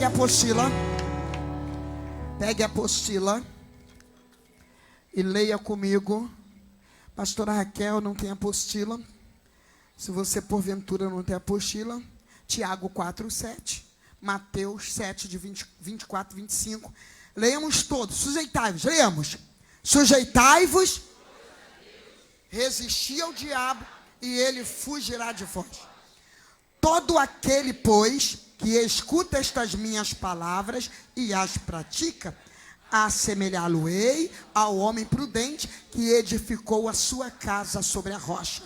Pegue a apostila. Pegue a apostila e leia comigo. Pastora Raquel não tem apostila. Se você porventura não tem apostila, Tiago 4:7, Mateus 7 de 24 e 25. Leiamos todos. Sujeitai-vos. Leiamos. Sujeitai-vos. Resisti ao diabo e ele fugirá de vós. Todo aquele, pois, que escuta estas minhas palavras e as pratica, assemelhá-lo-ei ao homem prudente que edificou a sua casa sobre a rocha.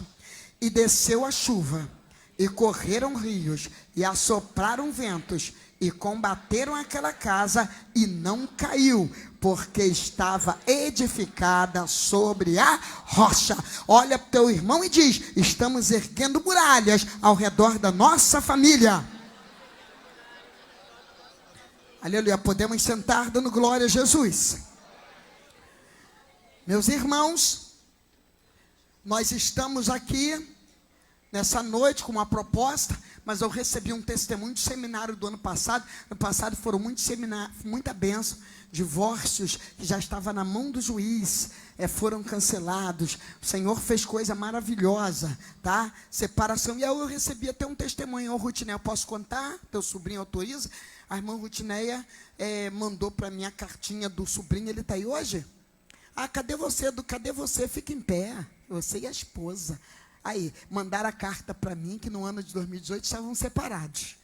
E desceu a chuva, e correram rios, e assopraram ventos, e combateram aquela casa, e não caiu, porque estava edificada sobre a rocha. Olha para o teu irmão e diz: estamos erguendo muralhas ao redor da nossa família. Aleluia, podemos sentar dando glória a Jesus. Meus irmãos, nós estamos aqui nessa noite com uma proposta, mas eu recebi um testemunho do seminário do ano passado. No passado foram muitos seminários, muita bênção. Divórcios que já estavam na mão do juiz, foram cancelados. O Senhor fez coisa maravilhosa, tá? Separação. E aí eu recebi até um testemunho. Ô Rutineia, eu posso contar? Teu sobrinho autoriza? A irmã Rutineia mandou para mim a cartinha do sobrinho. Ele está aí hoje? Ah, cadê você? Cadê você? Fica em pé. Você e a esposa. Aí, mandaram a carta para mim que no ano de 2018 estavam separados.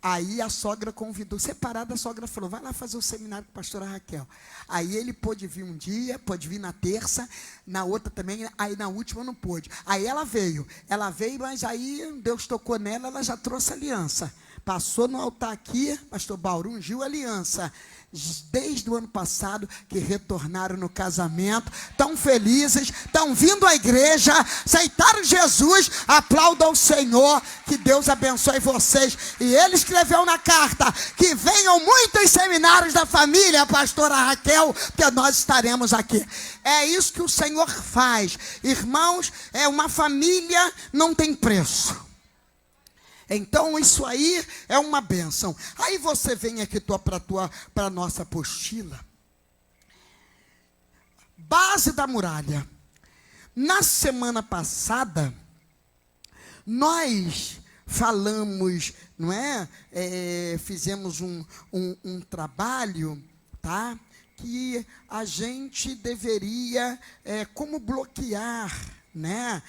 Aí a sogra convidou, separada, a sogra falou: vai lá fazer o seminário com a pastora Raquel. Aí ele pôde vir um dia, pôde vir na terça, na outra também, aí na última não pôde. Aí ela veio, mas aí Deus tocou nela, ela já trouxe aliança. Passou no altar aqui, pastor Bauru ungiu a aliança. Desde o ano passado que retornaram no casamento, tão felizes, estão vindo à igreja, aceitaram Jesus. Aplaudam o Senhor, que Deus abençoe vocês. E ele escreveu na carta que venham muitos seminários da família, pastora Raquel, que nós estaremos aqui. É isso que o Senhor faz, irmãos. Uma família não tem preço. Então isso aí é uma bênção. Aí você vem aqui para a nossa apostila. Base da muralha. Na semana passada, nós falamos, não é? Fizemos um trabalho, tá? Que a gente deveria, como bloquear, né?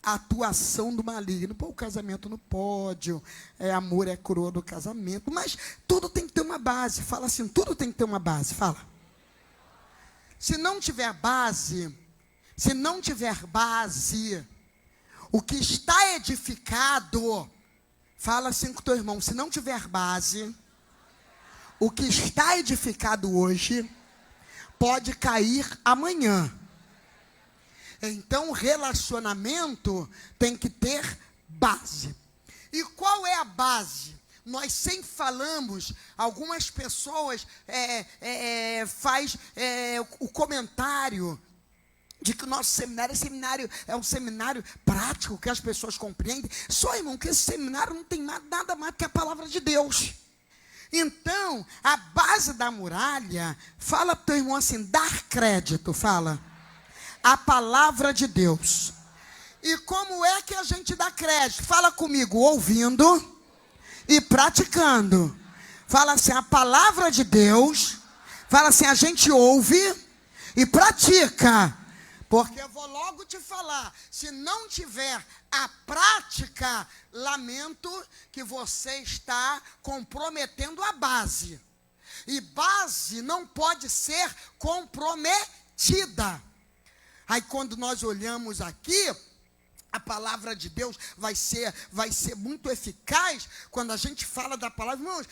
A atuação do maligno. Pô, o casamento no pódio, amor é coroa do casamento, mas tudo tem que ter uma base. Fala assim, tudo tem que ter uma base. Fala. Se não tiver base, o que está edificado, fala assim com o teu irmão, se não tiver base, o que está edificado hoje, pode cair amanhã. Então, relacionamento tem que ter base. E qual é a base? Nós sempre falamos, algumas pessoas faz o comentário de que o nosso seminário é um seminário prático, que as pessoas compreendem. Só, irmão, que esse seminário não tem nada mais que a palavra de Deus. Então, a base da muralha, fala para o teu irmão assim, dar crédito, fala. A palavra de Deus. E como é que a gente dá crédito? Fala comigo, ouvindo e praticando. Fala assim, a palavra de Deus. Fala assim, a gente ouve e pratica. Porque eu vou logo te falar, se não tiver a prática, lamento que você está comprometendo a base. E base não pode ser comprometida. Aí quando nós olhamos aqui, a palavra de Deus vai ser muito eficaz quando a gente fala da palavra. Irmãos,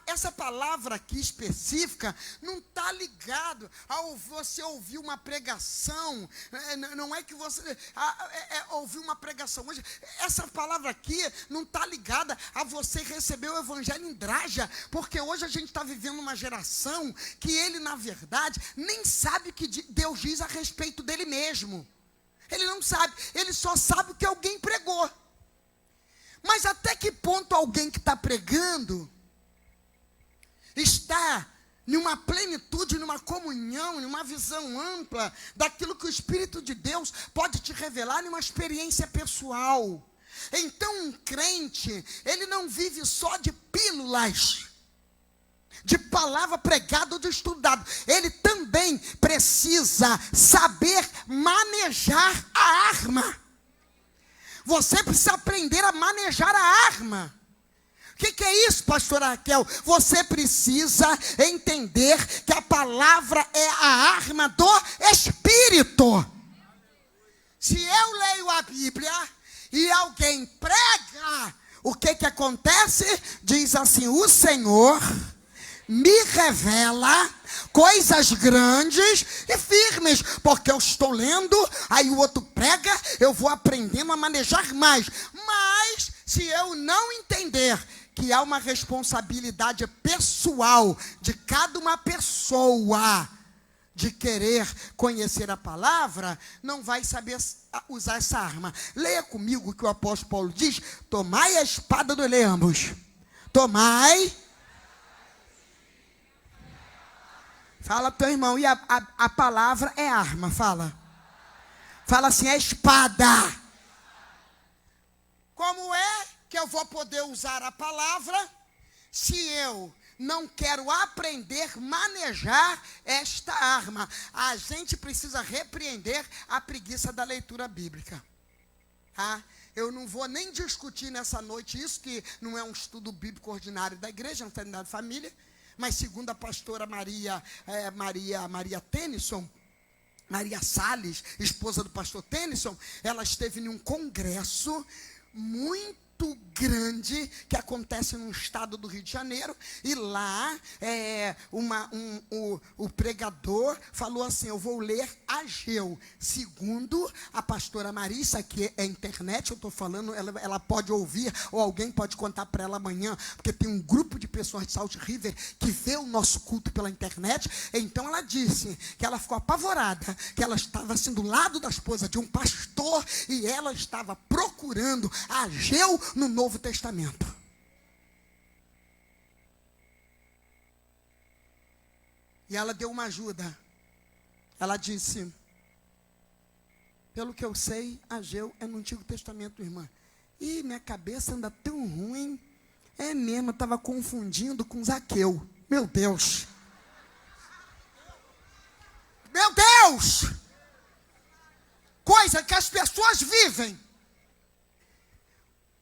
essa palavra aqui específica não está ligado ao você ouvir uma pregação. Não é que você ouvir uma pregação hoje. Essa palavra aqui não está ligada a você receber o evangelho em Draja, porque hoje a gente está vivendo uma geração que ele, na verdade, nem sabe o que Deus diz a respeito dele mesmo. Ele não sabe, ele só sabe o que alguém pregou. Mas até que ponto alguém que está pregando está numa plenitude, numa comunhão, numa visão ampla daquilo que o Espírito de Deus pode te revelar numa experiência pessoal. Então um crente, ele não vive só de pílulas, de palavra pregada ou de estudado. Ele também precisa saber manejar a arma. Você precisa aprender a manejar a arma. O que é isso, pastora Raquel? Você precisa entender que a palavra é a arma do Espírito. Se eu leio a Bíblia e alguém prega, o que acontece? Diz assim: o Senhor me revela coisas grandes e firmes, porque eu estou lendo, aí o outro prega, eu vou aprendendo a manejar mais. Mas se eu não entender que há uma responsabilidade pessoal de cada uma pessoa de querer conhecer a palavra, não vai saber usar essa arma. Leia comigo o que o apóstolo Paulo diz: tomai a espada do leamos. Tomai. Fala pro teu irmão, e a palavra é arma, fala. Fala assim, é espada. Como é que eu vou poder usar a palavra se eu não quero aprender a manejar esta arma? A gente precisa repreender a preguiça da leitura bíblica. Tá? Eu não vou nem discutir nessa noite isso, que não é um estudo bíblico ordinário da igreja, não tem nada de família. Mas segundo a pastora Maria Tennyson, Maria Salles, esposa do pastor Tennyson, ela esteve em um congresso muito grande que acontece no estado do Rio de Janeiro, e lá o pregador falou assim: eu vou ler Ageu. Segundo a pastora Maria, isso aqui é internet, eu estou falando, ela pode ouvir, ou alguém pode contar para ela amanhã, porque tem um grupo de pessoas de Salt River que vê o nosso culto pela internet. Então ela disse que ela ficou apavorada, que ela estava assim do lado da esposa de um pastor, e ela estava procurando Ageu no Novo Testamento. E ela deu uma ajuda. Ela disse: pelo que eu sei, Ageu é no Antigo Testamento, irmã. E minha cabeça anda tão ruim. É mesmo, eu estava confundindo com Zaqueu. Meu Deus. Meu Deus. Coisa que as pessoas vivem.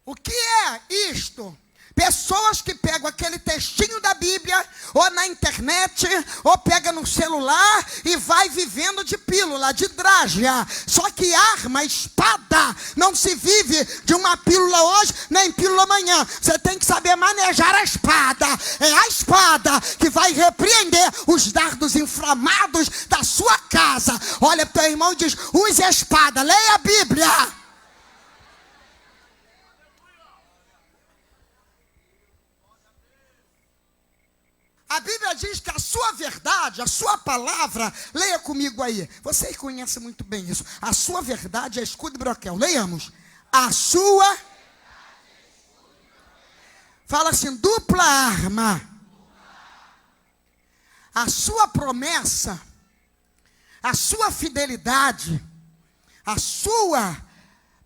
O que é isto? Pessoas que pegam aquele textinho da Bíblia, ou na internet, ou pega no celular e vai vivendo de pílula, de drágia. Só que arma, espada, não se vive de uma pílula hoje, nem pílula amanhã. Você tem que saber manejar a espada. É a espada que vai repreender os dardos inflamados da sua casa. Olha para o teu irmão e diz: use a espada, leia a Bíblia. A Bíblia diz que a sua verdade, a sua palavra, leia comigo aí. Vocês conhecem muito bem isso. A sua verdade é escudo e broquel. Leiamos. A sua. Fala assim, dupla arma. A sua promessa, a sua fidelidade, a sua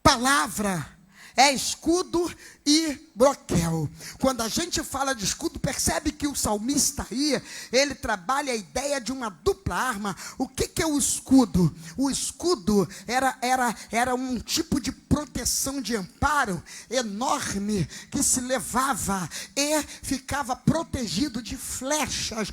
palavra é escudo e broquel. Quando a gente fala de escudo, percebe que o salmista aí, ele trabalha a ideia de uma dupla arma. O que é o escudo? O escudo era um tipo de proteção, de amparo enorme, que se levava e ficava protegido de flechas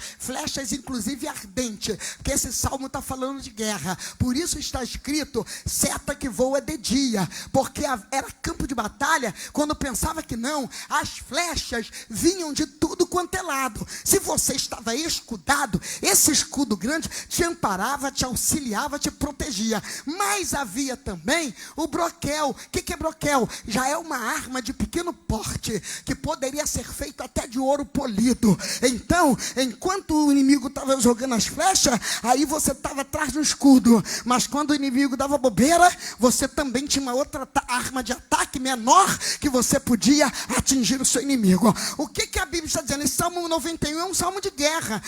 inclusive ardentes, porque esse salmo está falando de guerra. Por isso está escrito, seta que voa de dia, porque era campo de batalha. Quando pensava que não, as flechas vinham de tudo quanto é lado. Se você estava escudado, esse escudo grande te amparava, te auxiliava, te protegia. Mas havia também o broquel, O que é broquel? Já é uma arma de pequeno porte, que poderia ser feito até de ouro polido. Então, enquanto o inimigo estava jogando as flechas, aí você estava atrás do escudo. Mas quando o inimigo dava bobeira, você também tinha uma outra arma de ataque menor, que você podia atingir o seu inimigo. O que a Bíblia está dizendo? Esse Salmo 91 é um salmo de guerra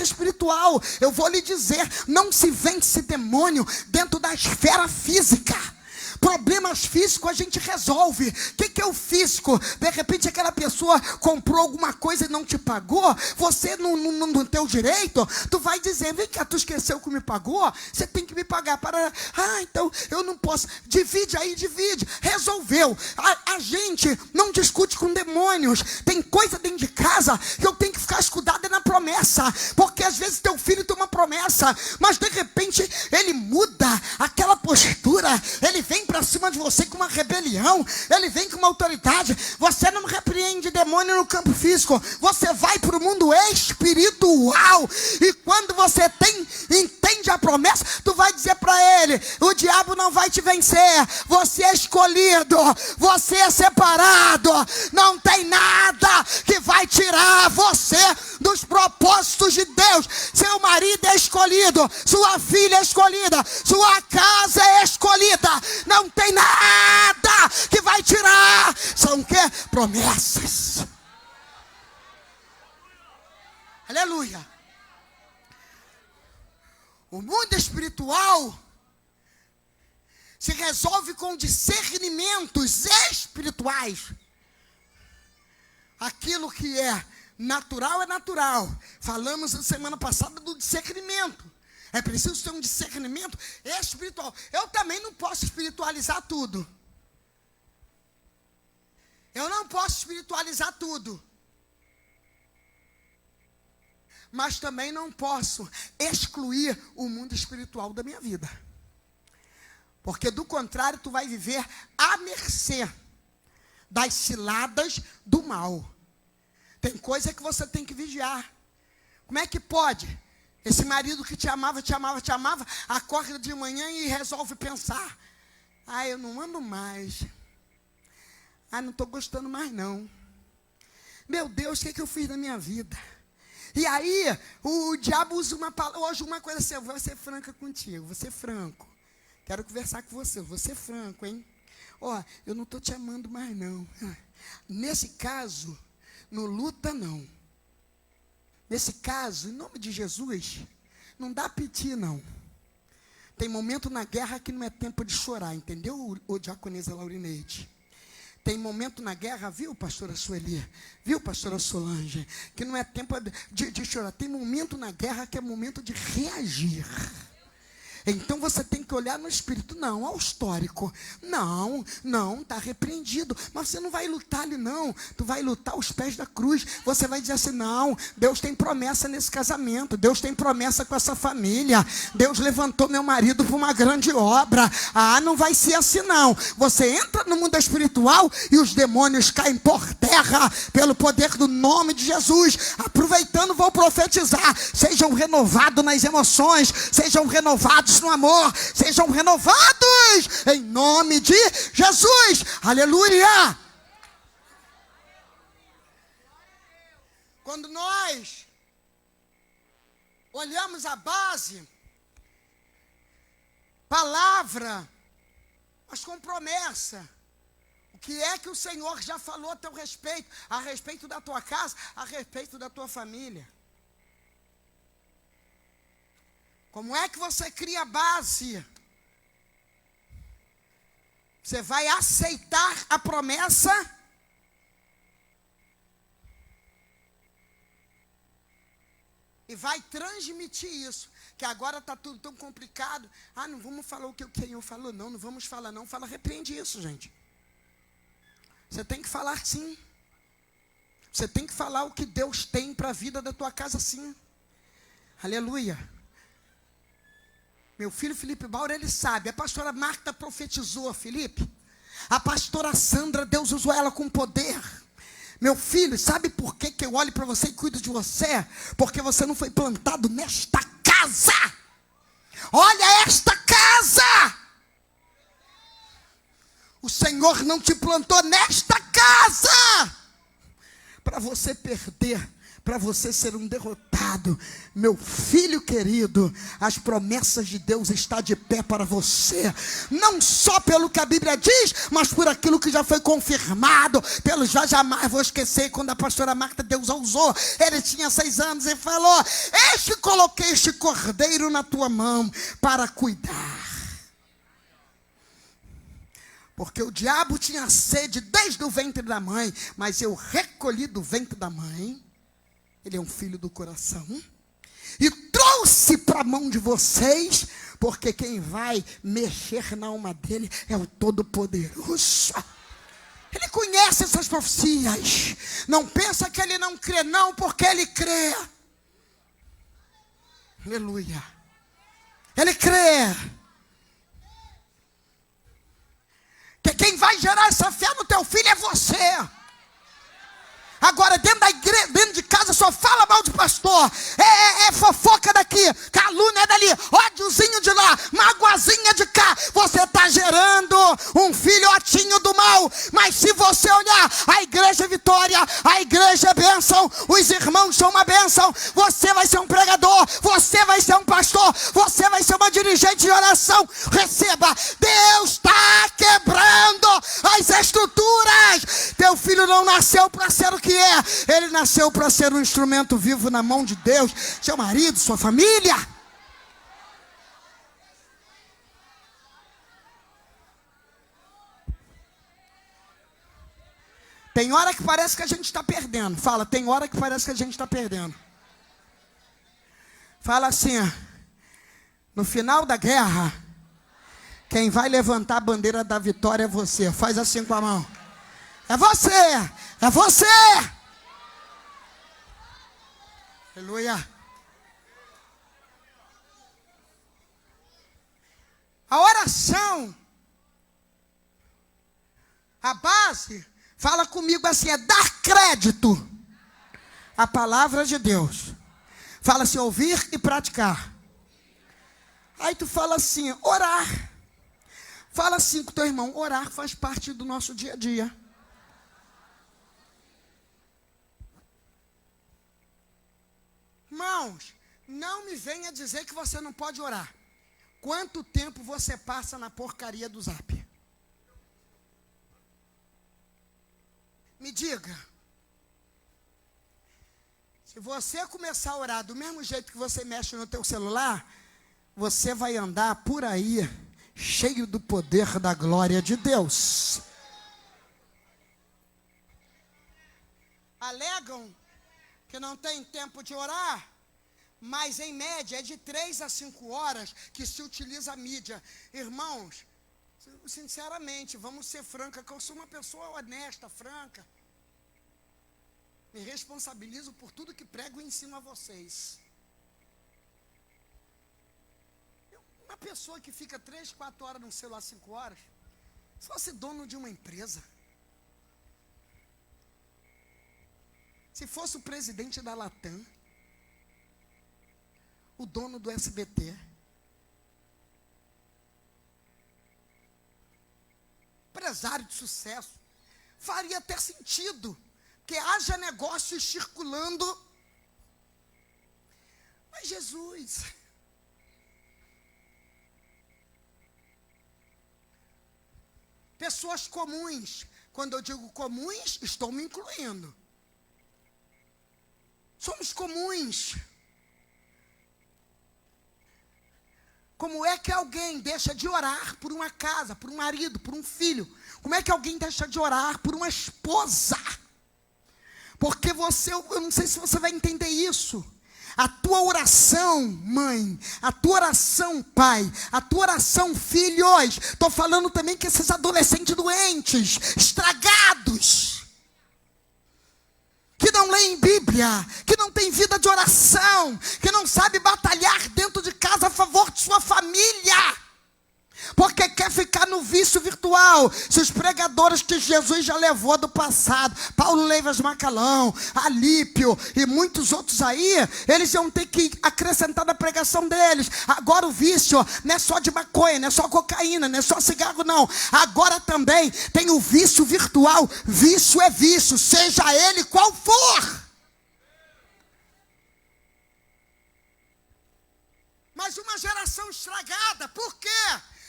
espiritual. Eu vou lhe dizer, não se vence demônio dentro da esfera física. Problemas físicos a gente resolve. O que é o físico? De repente aquela pessoa comprou alguma coisa e não te pagou. Você no teu direito, tu vai dizer, vem cá, tu esqueceu que me pagou? Você tem que me pagar. Então eu não posso. Divide aí, divide. Resolveu. A gente não discute com demônios. Tem coisa dentro de casa que eu tenho que ficar escudada na promessa. Porque às vezes teu filho tem uma promessa, mas de repente ele muda aquela postura. Ele vem para cima de você com uma rebelião, ele vem com uma autoridade. Você não repreende demônio no campo físico, você vai para o mundo espiritual, e quando você entende a promessa, tu vai dizer para ele, o diabo não vai te vencer, você é escolhido, você é separado, não tem nada que vai tirar você dos propósitos de Deus. Seu marido é escolhido, sua filha é escolhida, sua casa é escolhida, não tem nada que vai tirar. São o quê? Promessas. Aleluia. O mundo espiritual se resolve com discernimentos espirituais. Aquilo que é natural é natural. Falamos na semana passada do discernimento. É preciso ter um discernimento espiritual. Eu também não posso espiritualizar tudo. Eu não posso espiritualizar tudo. Mas também não posso excluir o mundo espiritual da minha vida. Porque do contrário, tu vai viver à mercê das ciladas do mal. Tem coisa que você tem que vigiar. Como é que pode? Esse marido que te amava, acorda de manhã e resolve pensar, eu não amo mais. Não estou gostando mais não. Meu Deus, o que eu fiz na minha vida? E aí, o diabo usa hoje uma coisa assim, eu vou ser franca contigo, vou ser franco. Quero conversar com você, vou ser franco, hein? Eu não estou te amando mais não. Nesse caso, não luta não. Nesse caso, em nome de Jesus, não dá piti não. Tem momento na guerra que não é tempo de chorar, entendeu, o diaconisa Laurineide? Tem momento na guerra, viu, pastora Sueli? Viu, pastora Solange? Que não é tempo de chorar. Tem momento na guerra que é momento de reagir. Então você tem que olhar no espírito, não, ao histórico. Não, está repreendido. Mas você não vai lutar ali não. Tu vai lutar aos pés da cruz. Você vai dizer assim, não, Deus tem promessa nesse casamento. Deus tem promessa com essa família. Deus levantou meu marido para uma grande obra. Não vai ser assim não. Você entra no mundo espiritual e os demônios caem por terra pelo poder do nome de Jesus. Aproveitando, vou profetizar. Sejam renovados nas emoções. Sejam renovados no amor, sejam renovados em nome de Jesus, aleluia. Quando nós olhamos a base, palavra, mas com promessa, o que é que o Senhor já falou a teu respeito, a respeito da tua casa, a respeito da tua família? Como é que você cria base? Você vai aceitar a promessa? E vai transmitir isso. Que agora está tudo tão complicado. Não vamos falar o que o Senhor falou, não vamos falar não. Fala, repreende isso, gente. Você tem que falar sim. Você tem que falar o que Deus tem para a vida da tua casa sim. Aleluia. Meu filho Felipe Bauer, ele sabe. A pastora Marta profetizou, Felipe. A pastora Sandra, Deus usou ela com poder. Meu filho, sabe por que eu olho para você e cuido de você? Porque você não foi plantado nesta casa. Olha esta casa. O Senhor não te plantou nesta casa para você perder, para você ser um derrotado. Meu filho querido, as promessas de Deus estão de pé para você, não só pelo que a Bíblia diz, mas por aquilo que já foi confirmado pelo, já jamais vou esquecer, quando a pastora Marta Deus a usou, ele tinha 6 anos e falou: coloquei este cordeiro na tua mão para cuidar. Porque o diabo tinha sede desde o ventre da mãe, mas eu recolhi do ventre da mãe. Ele é um filho do coração. E trouxe para a mão de vocês, porque quem vai mexer na alma dele é o Todo-Poderoso. Ele conhece essas profecias. Não pensa que ele não crê, não, porque ele crê. Aleluia. Ele crê. Que quem vai gerar essa fé no teu filho é você. Agora, dentro da igreja, dentro de casa, só fala mal de pastor. É fofoca daqui, calúnia dali, ódiozinho de lá, magoazinha de cá. Você está gerando um filhotinho do mal. Mas se você olhar, a igreja é vitória, a igreja é bênção, os irmãos são uma bênção. Você vai ser um pregador, você vai ser um pastor, você vai ser uma dirigente de oração. Receba, Deus está quebrando as estruturas. Teu filho não nasceu para ser o que é, ele nasceu para ser um instrumento vivo na mão de Deus. Seu marido, sua família. Tem hora que parece que a gente está perdendo. Fala, tem hora que parece que a gente está perdendo. Fala assim: no final da guerra, quem vai levantar a bandeira da vitória é você. Faz assim com a mão. É você, é você. Aleluia. A oração, a base, fala comigo assim, é dar crédito à palavra de Deus. Fala assim, ouvir e praticar. Aí tu fala assim, orar. Fala assim com teu irmão, orar faz parte do nosso dia a dia. Irmãos, não me venha dizer que você não pode orar. Quanto tempo você passa na porcaria do Zap? Me diga. Se você começar a orar do mesmo jeito que você mexe no teu celular, você vai andar por aí cheio do poder da glória de Deus. Alegam que não tem tempo de orar, mas em média é de 3 a 5 horas que se utiliza a mídia. Irmãos, sinceramente, vamos ser franca, que eu sou uma pessoa honesta, franca. Me responsabilizo por tudo que prego e ensino a vocês. Uma pessoa que fica 3, 4 horas no celular, 5 horas, se fosse dono de uma empresa, se fosse o presidente da Latam, o dono do SBT, empresário de sucesso, faria até sentido, que haja negócios circulando. Mas Jesus, pessoas comuns, quando eu digo comuns, estou me incluindo. Somos comuns. Como é que alguém deixa de orar por uma casa, por um marido, por um filho? Como é que alguém deixa de orar por uma esposa? Porque você, eu não sei se você vai entender isso. A tua oração, mãe, a tua oração, pai, a tua oração, filhos. Estou falando também que esses adolescentes doentes, estragados, que não leem Bíblia, que não tem vida de oração, que não sabe batalhar dentro de casa a favor de sua família. Porque quer ficar no vício virtual. Se os pregadores que Jesus já levou do passado, Paulo Leivas Macalão, Alípio e muitos outros aí, eles iam ter que acrescentar na pregação deles. Agora o vício não é só de maconha, não é só cocaína, não é só cigarro, não. Agora também tem o vício virtual. Vício é vício, seja ele qual for. Mas uma geração estragada. Por quê?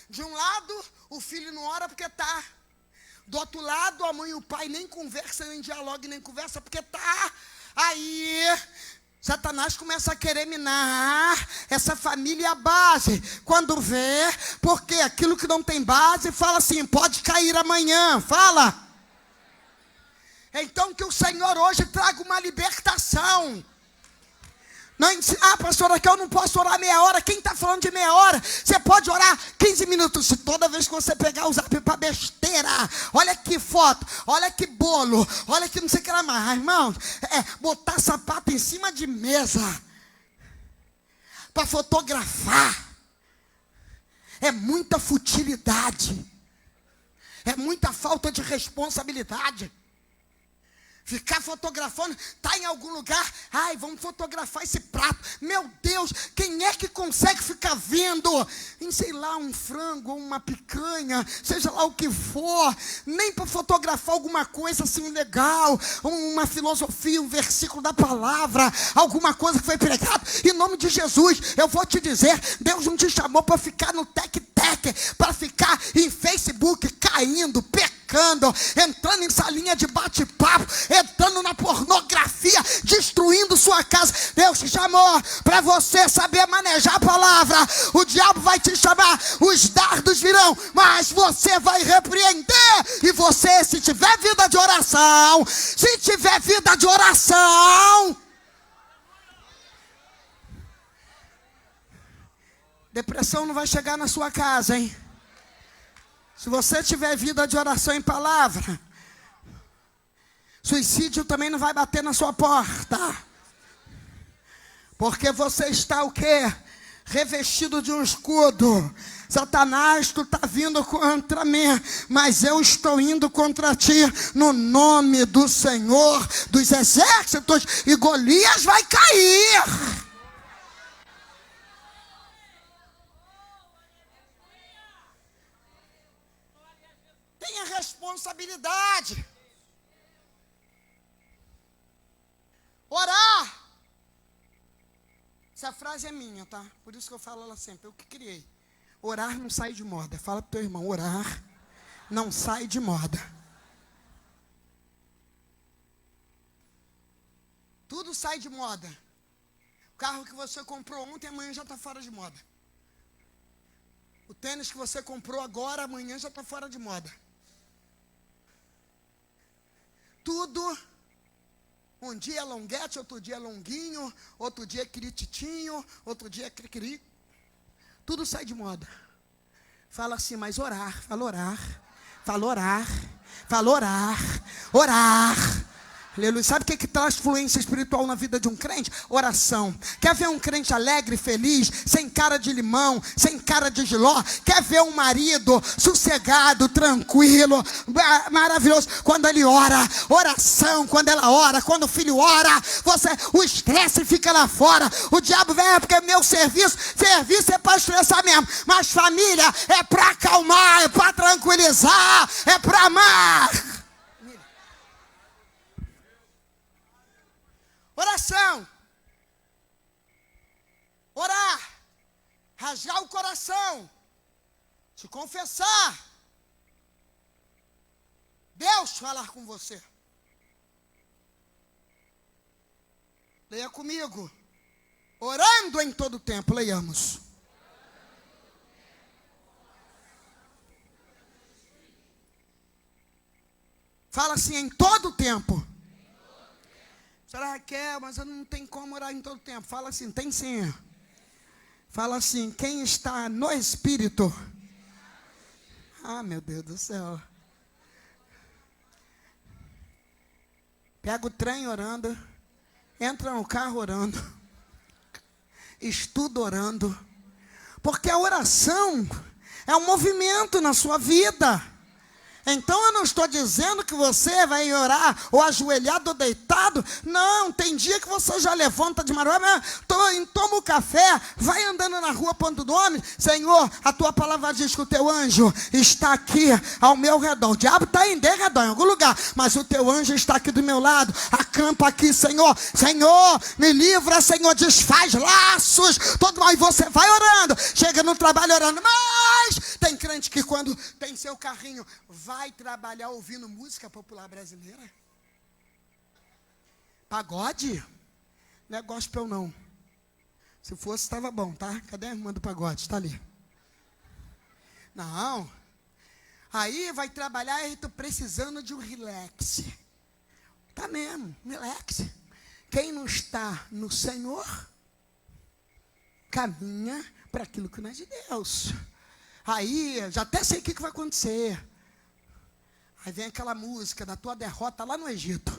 De um lado, o filho não ora porque está. Do outro lado, a mãe e o pai nem conversam, nem dialogam, nem conversam porque está. Aí, Satanás começa a querer minar essa família a base. Quando vê, porque aquilo que não tem base, fala assim, pode cair amanhã. Fala. Então que o Senhor hoje traga uma libertação. Não, pastor, aqui eu não posso orar meia hora. Quem está falando de meia hora? Você pode orar 15 minutos. Se toda vez que você pegar o zap para besteira, olha que foto, olha que bolo, olha que não sei o que lá mais, irmão, botar sapato em cima de mesa para fotografar é muita futilidade, é muita falta de responsabilidade. Ficar fotografando, está em algum lugar, ai, vamos fotografar esse prato. Meu Deus, quem é que consegue ficar vendo, em sei lá, um frango, uma picanha, seja lá o que for, nem para fotografar alguma coisa assim legal, uma filosofia, um versículo da palavra, alguma coisa que foi pregado. Em nome de Jesus, eu vou te dizer, Deus não te chamou para ficar no tec-tec, para ficar em Facebook caindo, pecando, entrando em salinha de bate-papo, entrando na pornografia, destruindo sua casa. Deus te chamou para você saber manejar a palavra. O diabo vai te chamar, os dardos virão, mas você vai repreender. E você, se tiver vida de oração, depressão não vai chegar na sua casa, hein? Se você tiver vida de oração em palavra, suicídio também não vai bater na sua porta. Porque você está o quê? Revestido de um escudo. Satanás, tu está vindo contra mim, mas eu estou indo contra ti no nome do Senhor dos exércitos, e Golias vai cair. Tenha responsabilidade. Orar. Essa frase é minha, tá? Por isso que eu falo ela sempre. Eu que criei. Orar não sai de moda. Fala pro teu irmão, orar não sai de moda. Tudo sai de moda. O carro que você comprou ontem, amanhã já está fora de moda. O tênis que você comprou agora, amanhã já está fora de moda. Tudo, um dia é longuete, outro dia é longuinho, outro dia é crititinho, outro dia é cri-cri. Tudo sai de moda. Fala assim, mas orar, fala orar, fala orar, fala orar, orar. Aleluia. Sabe o que traz fluência espiritual na vida de um crente? Oração. Quer ver um crente alegre, feliz, sem cara de limão, sem cara de jiló? Quer ver um marido sossegado, tranquilo, maravilhoso? Quando ele ora, oração, quando ela ora, quando o filho ora, o estresse fica lá fora. O diabo vem, porque meu serviço é para estressar mesmo. Mas família é para acalmar, é para tranquilizar, é para amar. Oração. Orar. Rasgar o coração. Se confessar. Deus falar com você. Leia comigo. Orando em todo tempo. Leiamos. Fala assim, em todo tempo. Será, Raquel, mas eu não tenho como orar em todo tempo. Fala assim, tem sim. Fala assim, quem está no Espírito. Ah, meu Deus do céu. Pega o trem orando. Entra no carro orando. Estuda orando. Porque a oração É um movimento na sua vida. Então eu não estou dizendo que você vai orar ou ajoelhado ou deitado. Não, tem dia que você já levanta de madrugada, toma o café, vai andando na rua pondo nome. Senhor, a tua palavra diz que o teu anjo está aqui ao meu redor. O diabo está em redor, em algum lugar, mas o teu anjo está aqui do meu lado. Acampa aqui, Senhor. Senhor, me livra, Senhor, desfaz laços. Aí você vai orando, chega no trabalho orando. Mas tem crente que quando tem seu carrinho, vai trabalhar ouvindo música popular brasileira? Pagode? Não é gospel não. Se fosse, estava bom, tá? Cadê a irmã do pagode? Está ali. Não. Aí vai trabalhar e estou precisando de um relax. Tá mesmo, relax. Quem não está no Senhor, caminha para aquilo que não é de Deus. Aí, já até sei o que vai acontecer. Aí vem aquela música da tua derrota lá no Egito.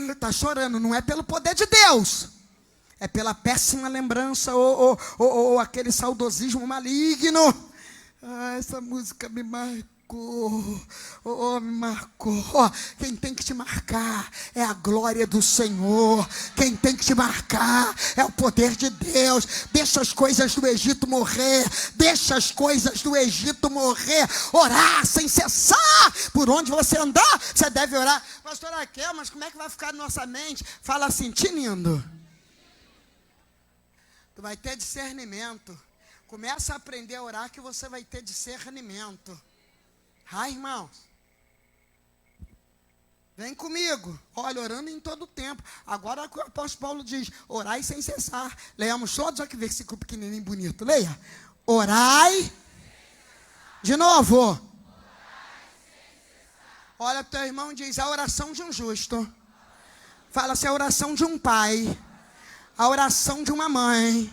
Está chorando, não é pelo poder de Deus. É pela péssima lembrança ou aquele saudosismo maligno. Essa música me marcou. Me marcou. Quem tem que te marcar é a glória do Senhor. Quem tem que te marcar é o poder de Deus. Deixa as coisas do Egito morrer. Deixa as coisas do Egito morrer. Orar sem cessar. Por onde você andar, você deve orar. Pastor Raquel, mas como é que vai ficar na nossa mente? Fala assim, tinindo. Tu vai ter discernimento. Começa a aprender a orar que você vai ter discernimento. Ai, irmãos, vem comigo. Olha, orando em todo o tempo. Agora o apóstolo Paulo diz, orai sem cessar. Leiamos todos, olha que versículo pequenininho bonito. Leia. Orai. De novo. Olha, teu irmão diz, a oração de um justo. Fala-se a oração de um pai. A oração de uma mãe.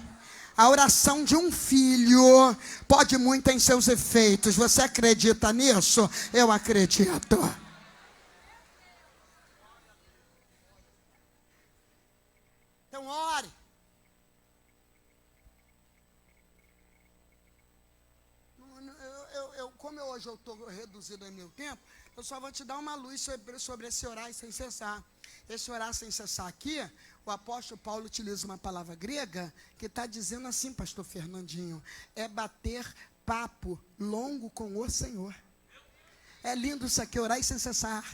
A oração de um filho pode muito em seus efeitos. Você acredita nisso? Eu acredito. Então ore. Como hoje eu estou reduzido em meu tempo, eu só vou te dar uma luz sobre esse orar sem cessar. Esse orar sem cessar aqui, o apóstolo Paulo utiliza uma palavra grega que está dizendo assim, pastor Fernandinho, é bater papo longo com o Senhor. É lindo isso aqui, orar sem cessar.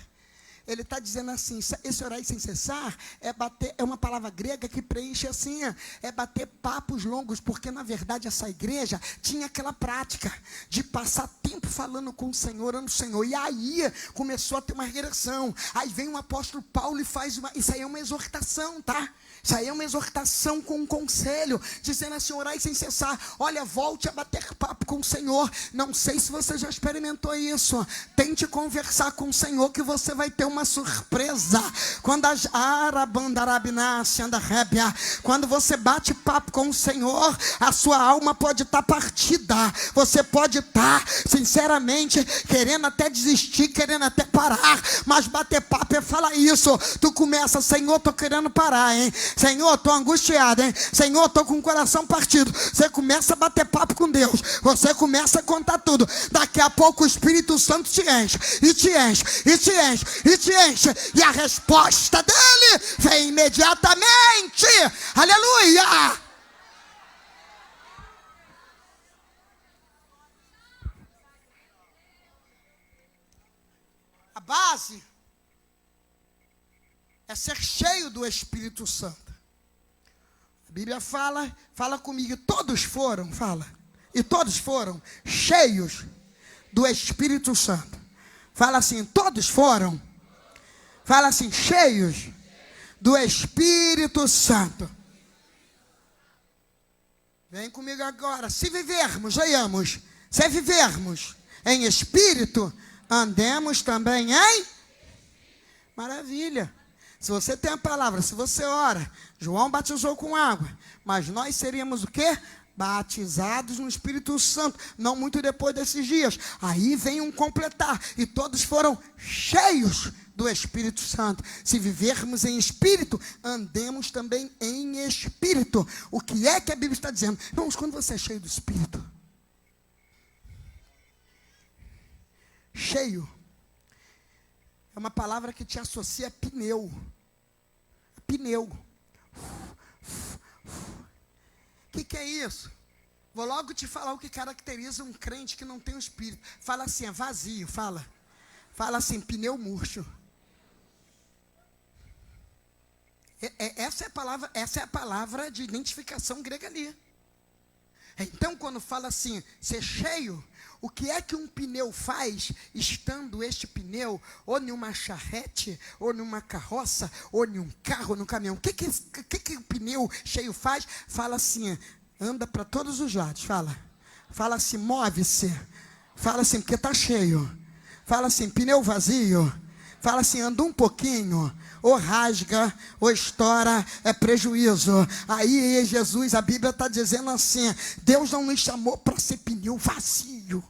Ele está dizendo assim, esse orar sem cessar é uma palavra grega que preenche assim, é bater papos longos, porque na verdade essa igreja tinha aquela prática de passar tempo falando com o Senhor, orando o Senhor, e aí começou a ter uma regressão. Aí vem o apóstolo Paulo e faz isso aí é uma exortação, tá? Isso aí é uma exortação com um conselho, dizendo assim, orai sem cessar. Olha, volte a bater papo com o Senhor. Não sei se você já experimentou isso. Tente conversar com o Senhor que você vai ter uma surpresa. Quando você bate papo com o Senhor, a sua alma pode estar partida. Você pode estar, sinceramente, querendo até desistir, querendo até parar. Mas bater papo é falar isso. Tu começa, Senhor, estou querendo parar, hein? Senhor, estou angustiado, hein? Senhor, estou com o coração partido. Você começa a bater papo com Deus. Você começa a contar tudo. Daqui a pouco o Espírito Santo te enche. E te enche, e te enche, e te enche. E a resposta dele vem imediatamente. Aleluia! A base é ser cheio do Espírito Santo. A Bíblia fala comigo, todos foram, fala. E todos foram cheios do Espírito Santo. Fala assim, todos foram. Fala assim, cheios do Espírito Santo. Vem comigo agora. Se vivermos, leiamos. Se vivermos em Espírito, andemos também em... Maravilha. Se você tem a palavra, se você ora, João batizou com água, mas nós seríamos o quê? Batizados no Espírito Santo, não muito depois desses dias. Aí vem um completar, e todos foram cheios do Espírito Santo. Se vivermos em espírito, andemos também em espírito. O que é que a Bíblia está dizendo? Irmãos, quando você é cheio do Espírito, cheio é uma palavra que te associa a pneu. Pneu. O que é isso? Vou logo te falar o que caracteriza um crente que não tem o Espírito. Fala assim, é vazio, fala. Fala assim, pneu murcho. Essa é a palavra de identificação grega ali. Então, quando fala assim, ser cheio, o que é que um pneu faz, estando este pneu, ou em uma charrete, ou numa carroça, ou em um carro, ou num caminhão? O que o pneu cheio faz? Fala assim, anda para todos os lados, fala assim, move-se, fala assim, porque está cheio, fala assim, pneu vazio, fala assim, anda um pouquinho, ou rasga, ou estoura, é prejuízo. Aí Jesus, a Bíblia está dizendo assim, Deus não nos chamou para ser pneu vazio.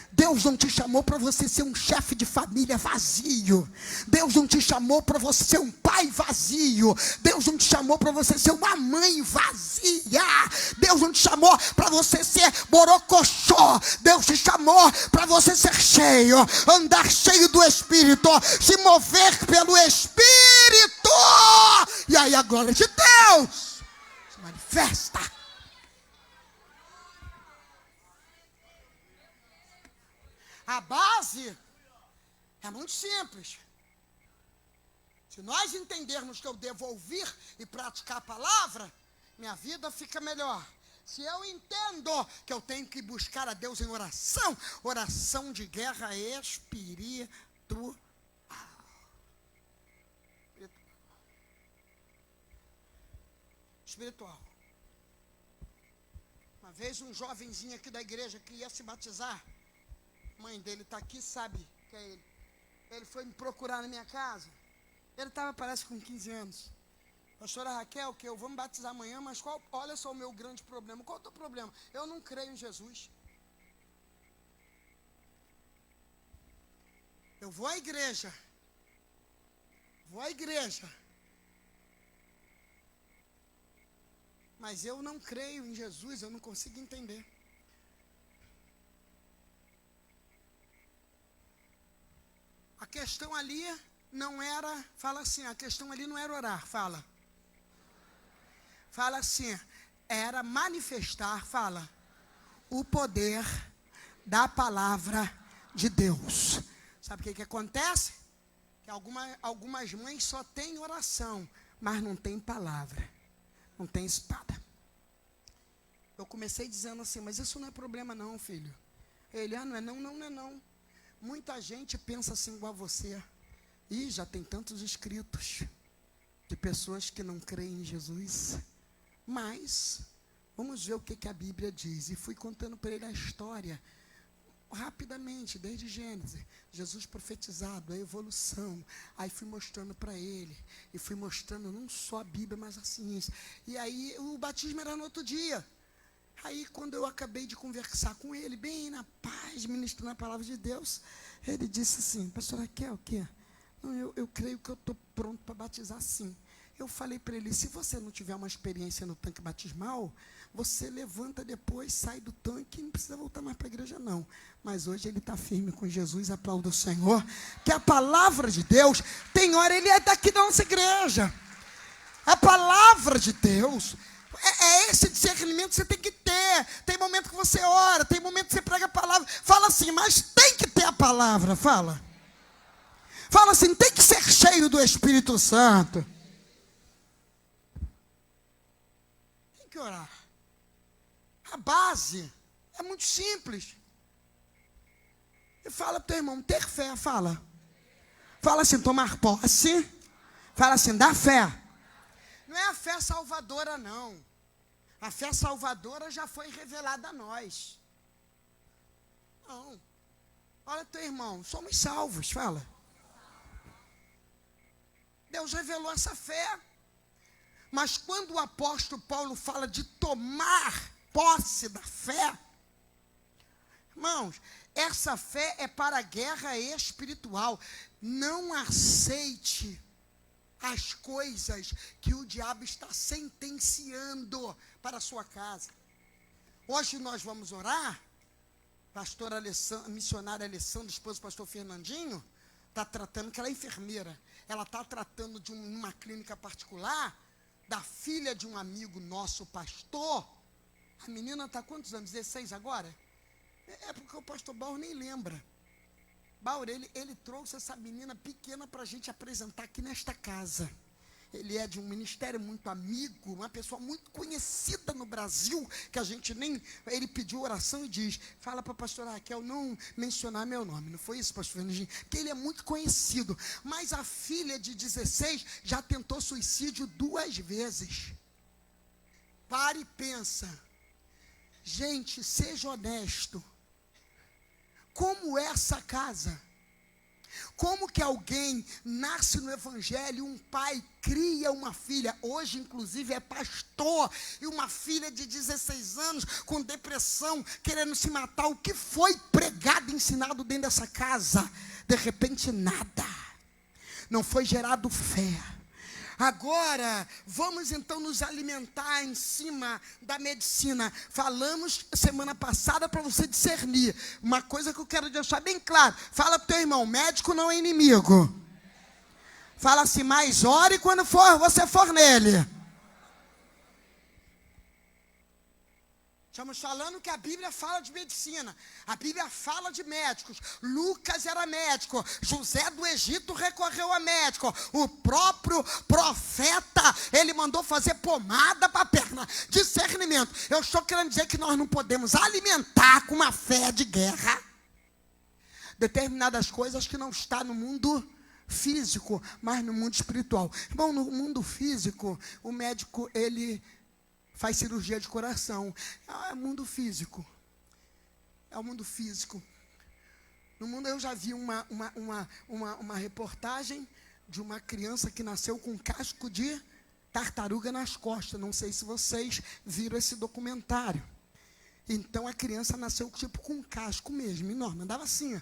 Deus não te chamou para você ser um chefe de família vazio. Deus não te chamou para você ser um pai vazio. Deus não te chamou para você ser uma mãe vazia. Deus não te chamou para você ser borocochô. Deus te chamou para você ser cheio, andar cheio do Espírito, se mover pelo Espírito. E aí a glória de Deus se manifesta. A base é muito simples. Se nós entendermos que eu devo ouvir e praticar a palavra, minha vida fica melhor. Se eu entendo que eu tenho que buscar a Deus em oração, oração de guerra espiritual. Espiritual. Uma vez um jovenzinho aqui da igreja que ia se batizar, a mãe dele está aqui, sabe que é ele. Ele foi me procurar na minha casa. Ele estava, parece, com 15 anos. Pastora Raquel, que eu vou me batizar amanhã, mas olha só o meu grande problema. Qual é o teu problema? Eu não creio em Jesus. Eu vou à igreja. Mas eu não creio em Jesus, eu não consigo entender. A questão ali não era, fala assim, a questão ali não era orar, fala assim, era manifestar, o poder da palavra de Deus. Sabe o que acontece? Que algumas mães só têm oração, mas não tem palavra, não tem espada. Eu comecei dizendo assim, mas isso não é problema não, filho. Ele, não é não. Muita gente pensa assim igual a você. E já tem tantos escritos de pessoas que não creem em Jesus. Mas, vamos ver o que a Bíblia diz. E fui contando para ele a história, rapidamente, desde Gênesis. Jesus profetizado, a evolução. Aí fui mostrando para ele. E fui mostrando não só a Bíblia, mas a ciência. E aí, o batismo era no outro dia. Aí, quando eu acabei de conversar com ele, bem na paz, ministrando a palavra de Deus, ele disse assim, pastor Raquel, o quê? Não, eu creio que eu estou pronto para batizar sim. Eu falei para ele, se você não tiver uma experiência no tanque batismal, você levanta depois, sai do tanque e não precisa voltar mais para a igreja não. Mas hoje ele está firme com Jesus, aplauda o Senhor, que a palavra de Deus, tem hora ele é daqui da nossa igreja. A palavra de Deus... É esse discernimento que você tem que ter. Tem momento que você ora, tem momento que você prega a palavra. Fala assim, mas tem que ter a palavra, fala assim, tem que ser cheio do Espírito Santo. Tem que orar. A base é muito simples. E fala para o teu irmão, ter fé, fala assim, tomar posse. Fala assim, dar fé. Não é a fé salvadora, não. A fé salvadora já foi revelada a nós. Não. Olha teu irmão, somos salvos, fala. Deus revelou essa fé. Mas quando o apóstolo Paulo fala de tomar posse da fé, irmãos, essa fé é para a guerra espiritual. Não aceite as coisas que o diabo está sentenciando para a sua casa. Hoje nós vamos orar. Pastora Alessandra, missionária Alessandra, esposa do pastor Fernandinho, está tratando, que ela é enfermeira. Ela está tratando de uma clínica particular, da filha de um amigo nosso, pastor. A menina está quantos anos? 16 agora? É porque o pastor Baur nem lembra. Baur, ele trouxe essa menina pequena para a gente apresentar aqui nesta casa. Ele é de um ministério muito amigo, uma pessoa muito conhecida no Brasil, que a gente nem... Ele pediu oração e diz, fala para a pastora Raquel não mencionar meu nome. Não foi isso, pastor Fernandinho? Porque ele é muito conhecido. Mas a filha de 16 já tentou suicídio 2 vezes. Pare e pensa. Gente, seja honesto. Como é essa casa? Como que alguém nasce no evangelho, um pai cria uma filha, hoje inclusive é pastor, e uma filha de 16 anos com depressão, querendo se matar? O que foi pregado, ensinado dentro dessa casa? De repente nada, não foi gerado fé. Agora, vamos então nos alimentar em cima da medicina. Falamos semana passada para você discernir. Uma coisa que eu quero deixar bem claro. Fala para o teu irmão, médico não é inimigo. Fala assim, mas ore quando você for nele. Estamos falando que a Bíblia fala de medicina. A Bíblia fala de médicos. Lucas era médico. José do Egito recorreu a médico. O próprio profeta, ele mandou fazer pomada para a perna. Discernimento. Eu estou querendo dizer que nós não podemos alimentar com uma fé de guerra determinadas coisas que não está no mundo físico, mas no mundo espiritual. Bom, no mundo físico, o médico, ele faz cirurgia de coração. É o mundo físico. É o mundo físico. No mundo eu já vi uma reportagem de uma criança que nasceu com um casco de tartaruga nas costas. Não sei se vocês viram esse documentário. Então a criança nasceu tipo com um casco mesmo, enorme. Andava assim, ó.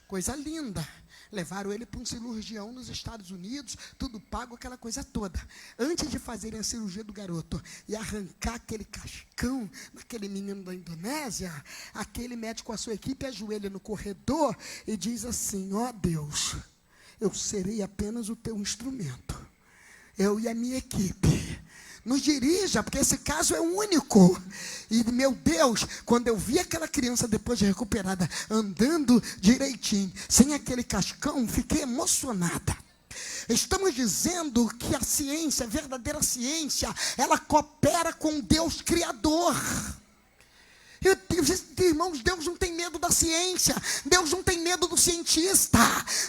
Coisa linda. Levaram ele para um cirurgião nos Estados Unidos, tudo pago, aquela coisa toda. Antes de fazerem a cirurgia do garoto e arrancar aquele cascão daquele menino da Indonésia, aquele médico com a sua equipe ajoelha no corredor e diz assim, ó Deus, eu serei apenas o teu instrumento. Eu e a minha equipe. Nos dirija, porque esse caso é único. E, meu Deus, quando eu vi aquela criança depois de recuperada, andando direitinho, sem aquele cascão, fiquei emocionada. Estamos dizendo que a ciência, a verdadeira ciência, ela coopera com Deus Criador. Irmãos, Deus não tem medo da ciência, Deus não tem medo do cientista.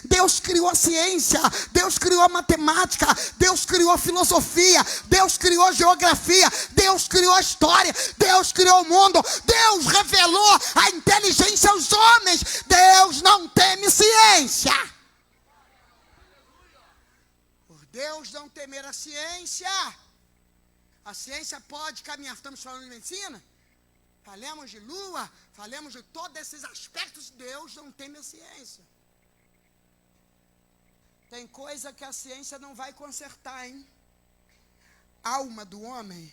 Deus criou a ciência, Deus criou a matemática, Deus criou a filosofia, Deus criou a geografia, Deus criou a história, Deus criou o mundo, Deus revelou a inteligência aos homens. Deus não teme ciência. Por Deus não temer a ciência pode caminhar. Estamos falando de medicina? Falemos de lua, falemos de todos esses aspectos. Deus não teme a ciência. Tem coisa que a ciência não vai consertar, hein? Alma do homem,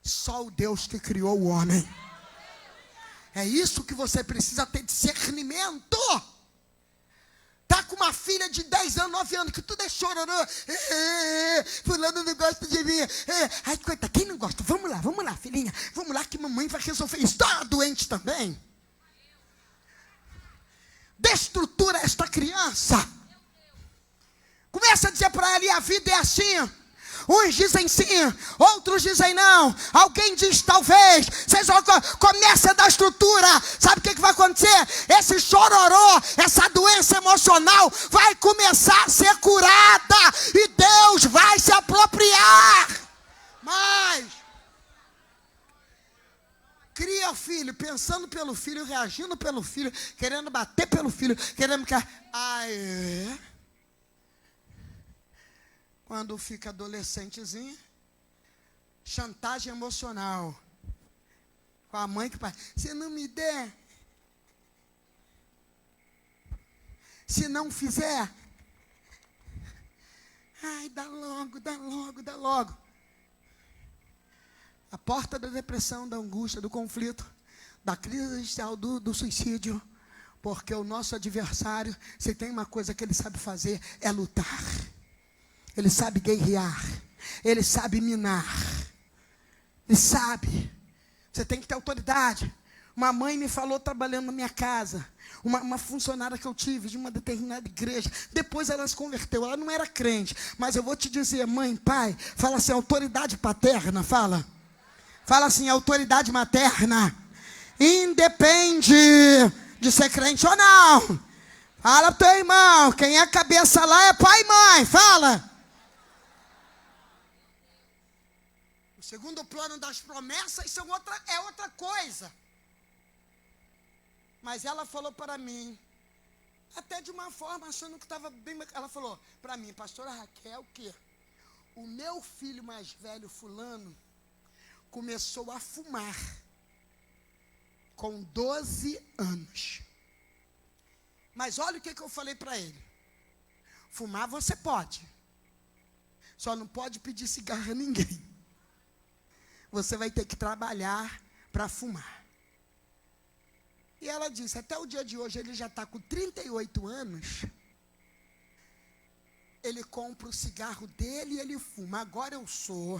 só o Deus que criou o homem. É isso que você precisa ter discernimento. Está com uma filha de 10 anos, 9 anos, que tudo é chororô. Fulano não gosta de mim. Ai, coita, quem não gosta? Vamos lá, filhinha. Vamos lá que mamãe vai resolver isso. Está doente também. Destrutura esta criança. Começa a dizer para ela, e a vida é assim. Uns dizem sim, outros dizem não. Alguém diz talvez. Vocês vão começa a dar estrutura. Sabe o que vai acontecer? Esse chororô, essa doença emocional vai começar a ser curada. E Deus vai se apropriar. Mas cria o filho, pensando pelo filho, reagindo pelo filho, querendo bater pelo filho, querendo que... Quando fica adolescentezinho, chantagem emocional. Com a mãe que fala, se não me der, Se não fizer, ai, dá logo, dá logo, dá logo. A porta da depressão, da angústia, do conflito, da crise existencial, do suicídio. Porque o nosso adversário, se tem uma coisa que ele sabe fazer, é lutar. Ele sabe guerrear. Ele sabe minar. Ele sabe. Você tem que ter autoridade. Uma mãe me falou trabalhando na minha casa. Uma funcionária que eu tive de uma determinada igreja. Depois ela se converteu. Ela não era crente. Mas eu vou te dizer, mãe, pai, fala assim, autoridade paterna, fala. Fala assim, autoridade materna. Independe de ser crente ou não. Fala pro teu irmão, quem é cabeça lá é pai e mãe, fala. O segundo plano das promessas é outra coisa. Mas ela falou para mim, até de uma forma achando que estava bem. Ela falou para mim, pastora Raquel, que o meu filho mais velho, fulano, começou a fumar com 12 anos. Mas olha o que eu falei para ele. Fumar você pode. Só não pode pedir cigarro a ninguém. Você vai ter que trabalhar para fumar. E ela disse, até o dia de hoje, ele já está com 38 anos. Ele compra o cigarro dele e ele fuma. Agora eu sou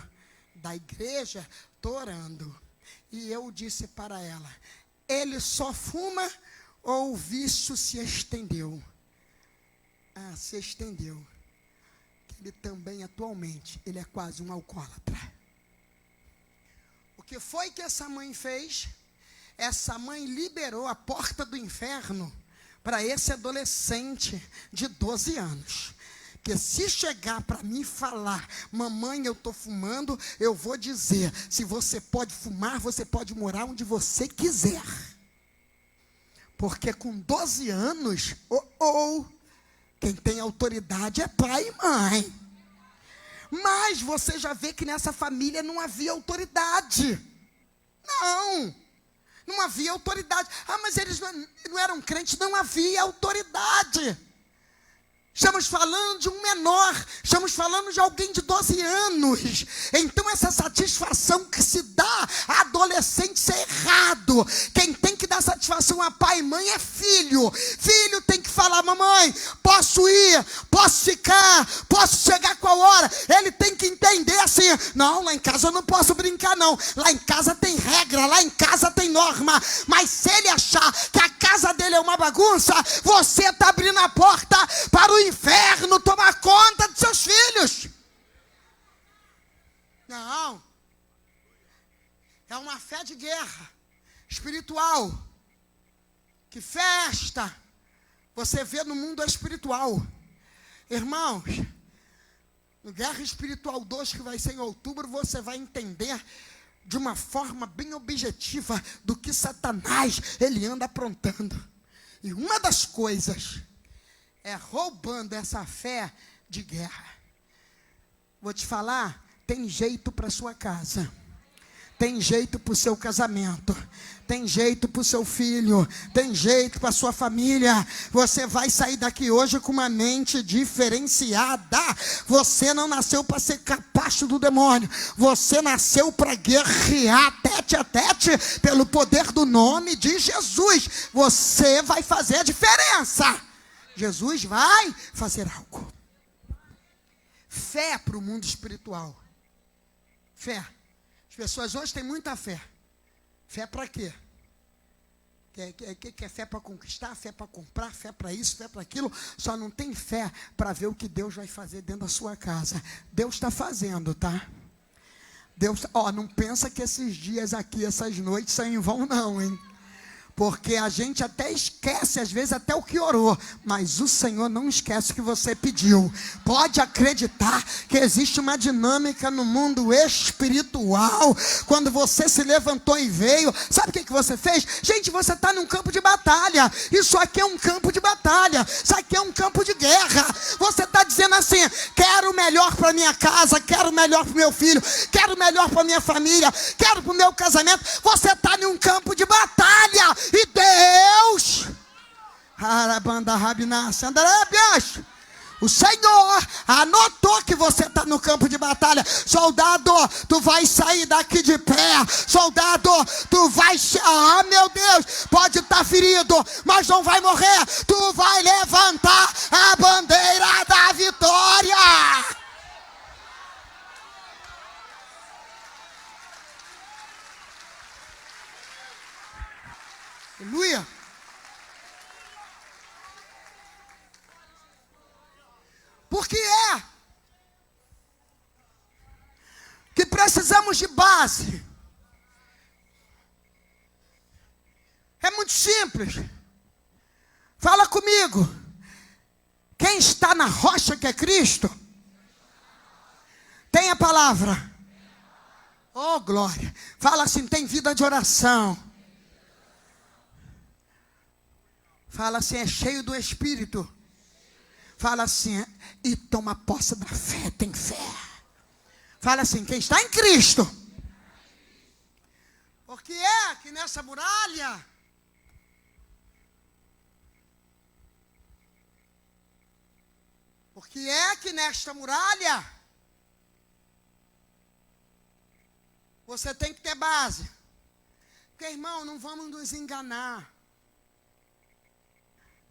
da igreja, estou orando. E eu disse para ela, ele só fuma ou o vício se estendeu? Ah, se estendeu. Ele também atualmente, ele é quase um alcoólatra. O que foi que essa mãe fez? Essa mãe liberou a porta do inferno para esse adolescente de 12 anos. Que se chegar para mim falar, mamãe, eu estou fumando, eu vou dizer, se você pode fumar, você pode morar onde você quiser. Porque com 12 anos, quem tem autoridade é pai e mãe. Mas você já vê que nessa família não havia autoridade. Não havia autoridade. Ah, mas eles não eram crentes, não havia autoridade. Estamos falando de um menor, estamos falando de alguém de 12 anos. Então essa satisfação que se dá a adolescente é errado. Quem tem que dar satisfação a pai e mãe é filho. Filho tem que falar, mamãe, posso ir, posso ficar, posso chegar qual hora. Ele tem que entender assim, não, lá em casa eu não posso brincar não. Lá em casa tem regra, lá em casa tem norma. Mas se ele achar que a casa dele é uma bagunça, você está abrindo a porta para o inferno tomar conta de seus filhos. Não. É uma fé de guerra espiritual. Que festa você vê no mundo espiritual. Irmãos, no Guerra Espiritual 2, que vai ser em outubro, você vai entender de uma forma bem objetiva do que Satanás ele anda aprontando. E uma das coisas é roubando essa fé de guerra. Vou te falar, tem jeito para sua casa. Tem jeito para o seu casamento. Tem jeito para o seu filho. Tem jeito para a sua família. Você vai sair daqui hoje com uma mente diferenciada. Você não nasceu para ser capacho do demônio. Você nasceu para guerrear tete a tete pelo poder do nome de Jesus. Você vai fazer a diferença. Jesus vai fazer algo. Fé para o mundo espiritual. Fé. As pessoas hoje têm muita fé. Fé para quê? Quer fé para conquistar, fé para comprar, fé para isso, fé para aquilo. Só não tem fé para ver o que Deus vai fazer dentro da sua casa. Deus está fazendo, tá? Deus, não pensa que esses dias aqui, essas noites são em vão não, hein? Porque a gente até esquece, às vezes até o que orou, mas o Senhor não esquece o que você pediu. Pode acreditar que existe uma dinâmica no mundo espiritual. Quando você se levantou e veio, sabe o que você fez? Gente, você está num campo de batalha. Isso aqui é um campo de batalha. Isso aqui é um campo de guerra. Você está dizendo assim, quero o melhor para minha casa, quero o melhor para o meu filho, quero o melhor para minha família, quero para o meu casamento. Você está num campo de batalha. E Deus, Arabanda rabinaça, andarebias. O Senhor anotou que você está no campo de batalha. Soldado, tu vai sair daqui de pé. Soldado, tu vai... Ah, meu Deus, pode estar ferido, mas não vai morrer. Tu vai levantar a bandeira da vitória. Aleluia. Por que é que precisamos de base? É muito simples. Fala comigo. Quem está na rocha que é Cristo, tem a palavra. Oh, glória. Fala assim, tem vida de oração. Fala assim, é cheio do Espírito. Fala assim, e toma posse da fé, tem fé. Fala assim, quem está em Cristo. Porque é que nessa muralha, porque é que nesta muralha, você tem que ter base. Porque, irmão, não vamos nos enganar.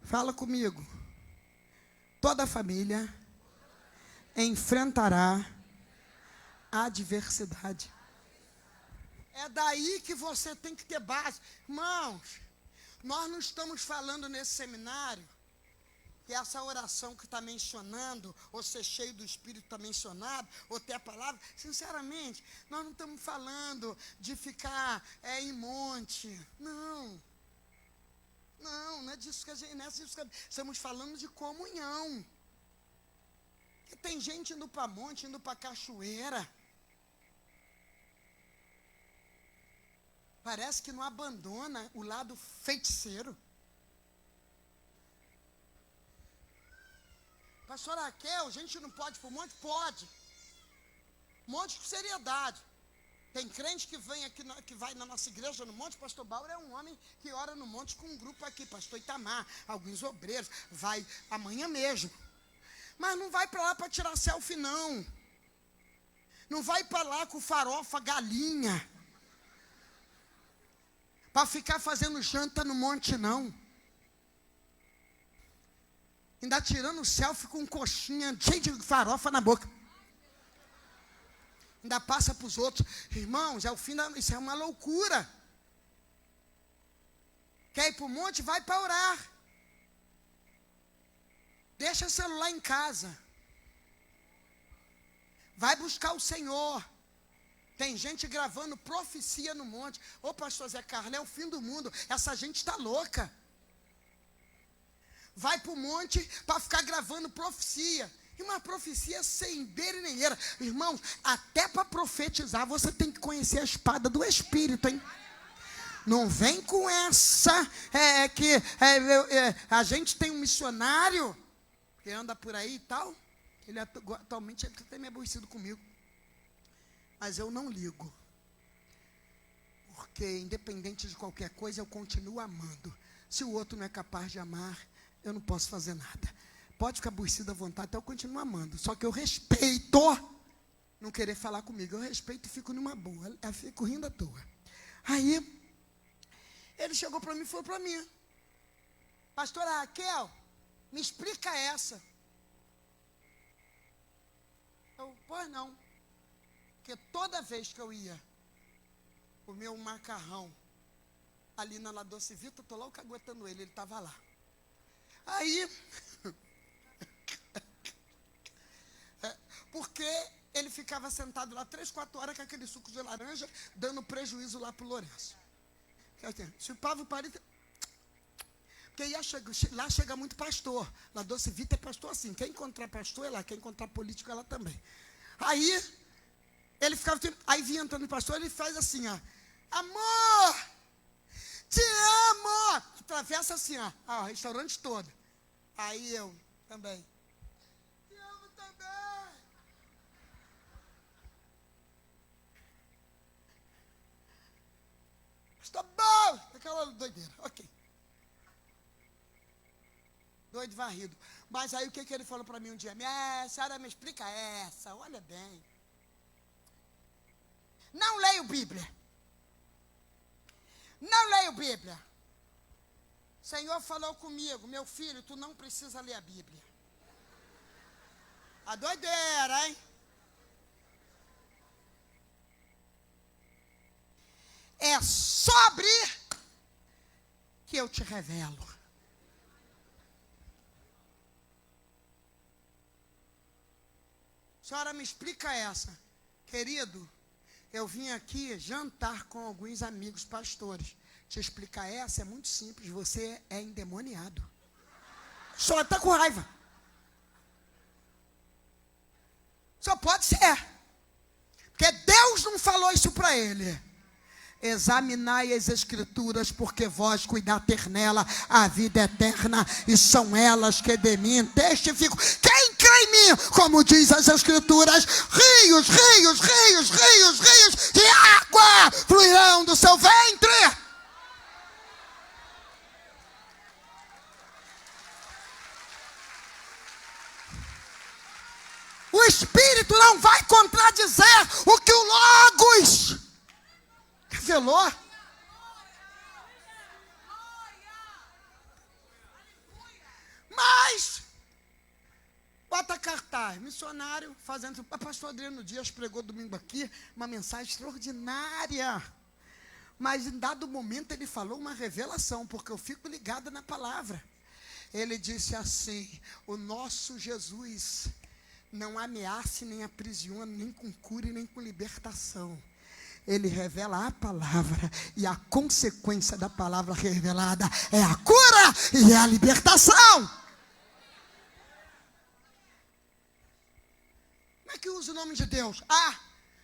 Fala comigo. Toda família enfrentará adversidade. É daí que você tem que ter base. Irmãos, nós não estamos falando nesse seminário que essa oração que está mencionando, ou ser cheio do Espírito está mencionado, ou ter a palavra, sinceramente, nós não estamos falando de ficar em monte. Não. Não é disso que a gente... Estamos falando de comunhão. Que tem gente indo para monte, indo para cachoeira. Parece que não abandona o lado feiticeiro. Pastora Raquel, a gente não pode ir para o monte? Pode. Monte com seriedade. Tem crente que vem aqui, que vai na nossa igreja no monte. Pastor Bauer é um homem que ora no monte com um grupo aqui. Pastor Itamar, alguns obreiros. Vai amanhã mesmo. Mas não vai para lá para tirar selfie, não. Não vai para lá com farofa, galinha. Para ficar fazendo janta no monte, não. Ainda tirando selfie com coxinha cheio de farofa na boca. Ainda passa para os outros. Irmãos, é o fim da... Isso é uma loucura. Quer ir para o monte? Vai para orar. Deixa o celular em casa. Vai buscar o Senhor. Tem gente gravando profecia no monte. Ô pastor Zé Carlos, é o fim do mundo. Essa gente está louca. Vai para o monte para ficar gravando profecia. E uma profecia sem beira e nem era. Irmãos, até para profetizar você tem que conhecer a espada do Espírito, hein? Não vem com essa, a gente tem um missionário que anda por aí e tal. Ele atualmente é até meio aborrecido comigo. Mas eu não ligo. Porque independente de qualquer coisa, eu continuo amando. Se o outro não é capaz de amar, eu não posso fazer nada. Pode ficar aborrecido à vontade, até eu continuo amando. Só que eu respeito não querer falar comigo. Eu respeito e fico numa boa. Eu fico rindo à toa. Aí, ele chegou para mim e falou para mim: pastora Raquel, me explica essa. Eu, pois não. Porque toda vez que eu ia comer um macarrão ali na La Doce Vita, eu estou logo caguetando ele estava lá. Aí, porque ele ficava sentado lá 3, 4 horas com aquele suco de laranja, dando prejuízo lá para o Lourenço. Chupava o palito. Porque lá chega muito pastor. La Doce Vita é pastor assim. Quem encontrar pastor é lá, quem encontrar político é lá também. Aí, ele ficava... Aí vinha entrando o pastor, ele faz assim, ó. Amor! Te amo! Atravessa assim, ó. O restaurante todo. Aí eu também. Te amo também! Está bom! Aquela doideira, ok. doido varrido. Mas aí o que ele falou para mim um dia? A senhora me explica essa, olha bem. Não leio Bíblia. Não leio Bíblia. O Senhor falou comigo, meu filho, tu não precisa ler a Bíblia. A doideira, hein? É só abrir que eu te revelo. A senhora me explica essa. Querido, eu vim aqui jantar com alguns amigos pastores. Te explicar essa é muito simples. Você é endemoniado. Só está com raiva. Só pode ser. Porque Deus não falou isso para ele. Examinai as escrituras, porque vós cuidaste nela a vida eterna, e são elas que de mim testificam. Quem crê em mim, como diz as escrituras, rios, rios, rios, rios, rios de água fluirão do seu ventre. O Espírito não vai contradizer o que o Logos revelou. Mas bota cartaz, missionário fazendo. O pastor Adriano Dias pregou domingo aqui uma mensagem extraordinária. Mas em dado momento ele falou uma revelação, porque eu fico ligada na palavra. Ele disse assim: o nosso Jesus não ameaça nem aprisiona, nem com cura e nem com libertação. Ele revela a palavra, e a consequência da palavra revelada é a cura e a libertação. Como é que usa o nome de Deus?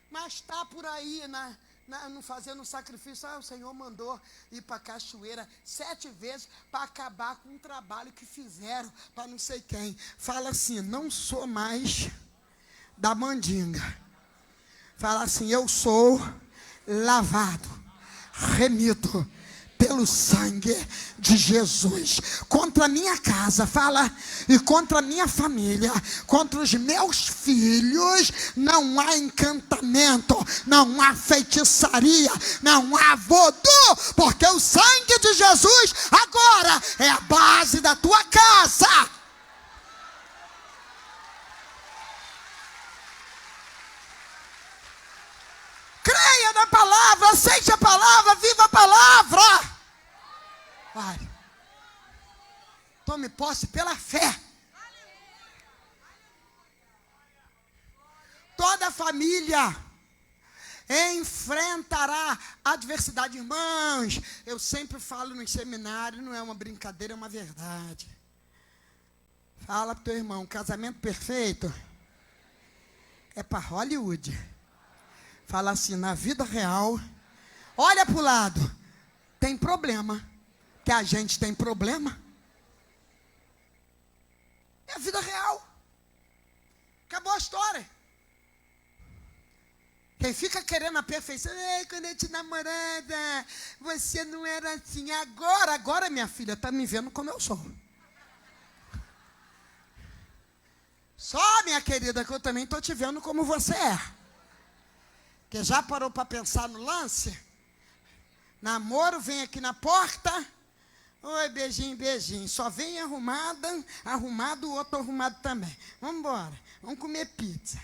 Mas está por aí, não fazendo sacrifício. O Senhor mandou ir para a cachoeira 7 vezes para acabar com um trabalho que fizeram para não sei quem. Fala assim: não sou mais da mandinga. Fala assim: eu sou lavado, remido pelo sangue de Jesus. Contra a minha casa, fala, e contra a minha família, contra os meus filhos, não há encantamento, não há feitiçaria, não há vodú, porque o sangue de Jesus agora é a base da tua casa. Creia na palavra, aceite a palavra, viva a palavra. Vai. Tome posse pela fé. Toda família enfrentará adversidade. Irmãos, eu sempre falo no seminário, não é uma brincadeira, é uma verdade. Fala para o teu irmão: casamento perfeito é para Hollywood. Fala assim: na vida real, olha para o lado, tem problema, que a gente tem problema. É a vida real. Acabou a história. Quem fica querendo a perfeição: quando eu te namorada, você não era assim. Agora minha filha está me vendo como eu sou. Só, minha querida, que eu também estou te vendo como você é. Que já parou para pensar no lance? Namoro, vem aqui na porta. Oi, beijinho, beijinho. Só vem arrumado, o outro arrumado também. Vamos embora, vamos comer pizza.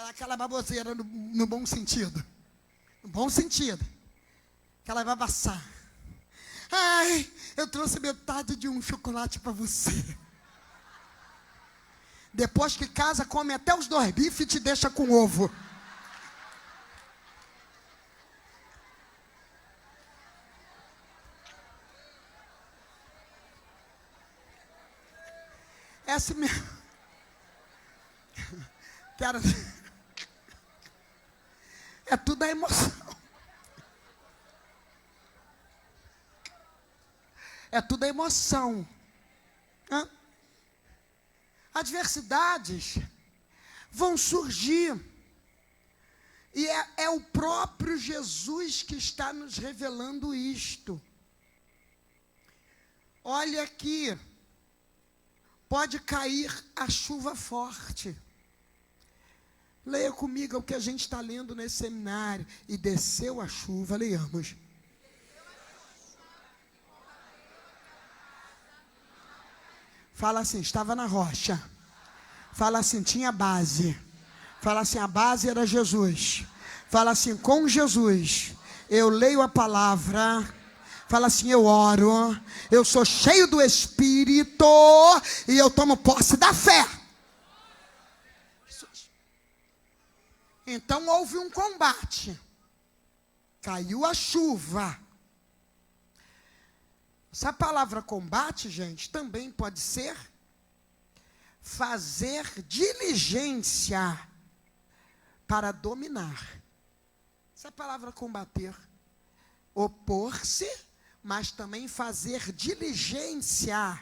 Aquela baboseira no bom sentido. No bom sentido. Aquela babaçá. Ai, eu trouxe metade de um chocolate para você. Depois que casa, come até os 2 bifes e te deixa com ovo. Essa mesmo. Quero. É tudo a emoção. É tudo a emoção. Adversidades vão surgir. E é o próprio Jesus que está nos revelando isto. Olha aqui, pode cair a chuva forte. Leia comigo o que a gente está lendo nesse seminário. E desceu a chuva, leiamos. Fala assim, estava na rocha. Fala assim, tinha base. Fala assim, a base era Jesus. Fala assim, com Jesus, eu leio a palavra. Fala assim, eu oro. Eu sou cheio do Espírito. E eu tomo posse da fé. Então houve um combate. Caiu a chuva. Essa palavra combate, gente, também pode ser fazer diligência para dominar. Essa palavra combater, opor-se, mas também fazer diligência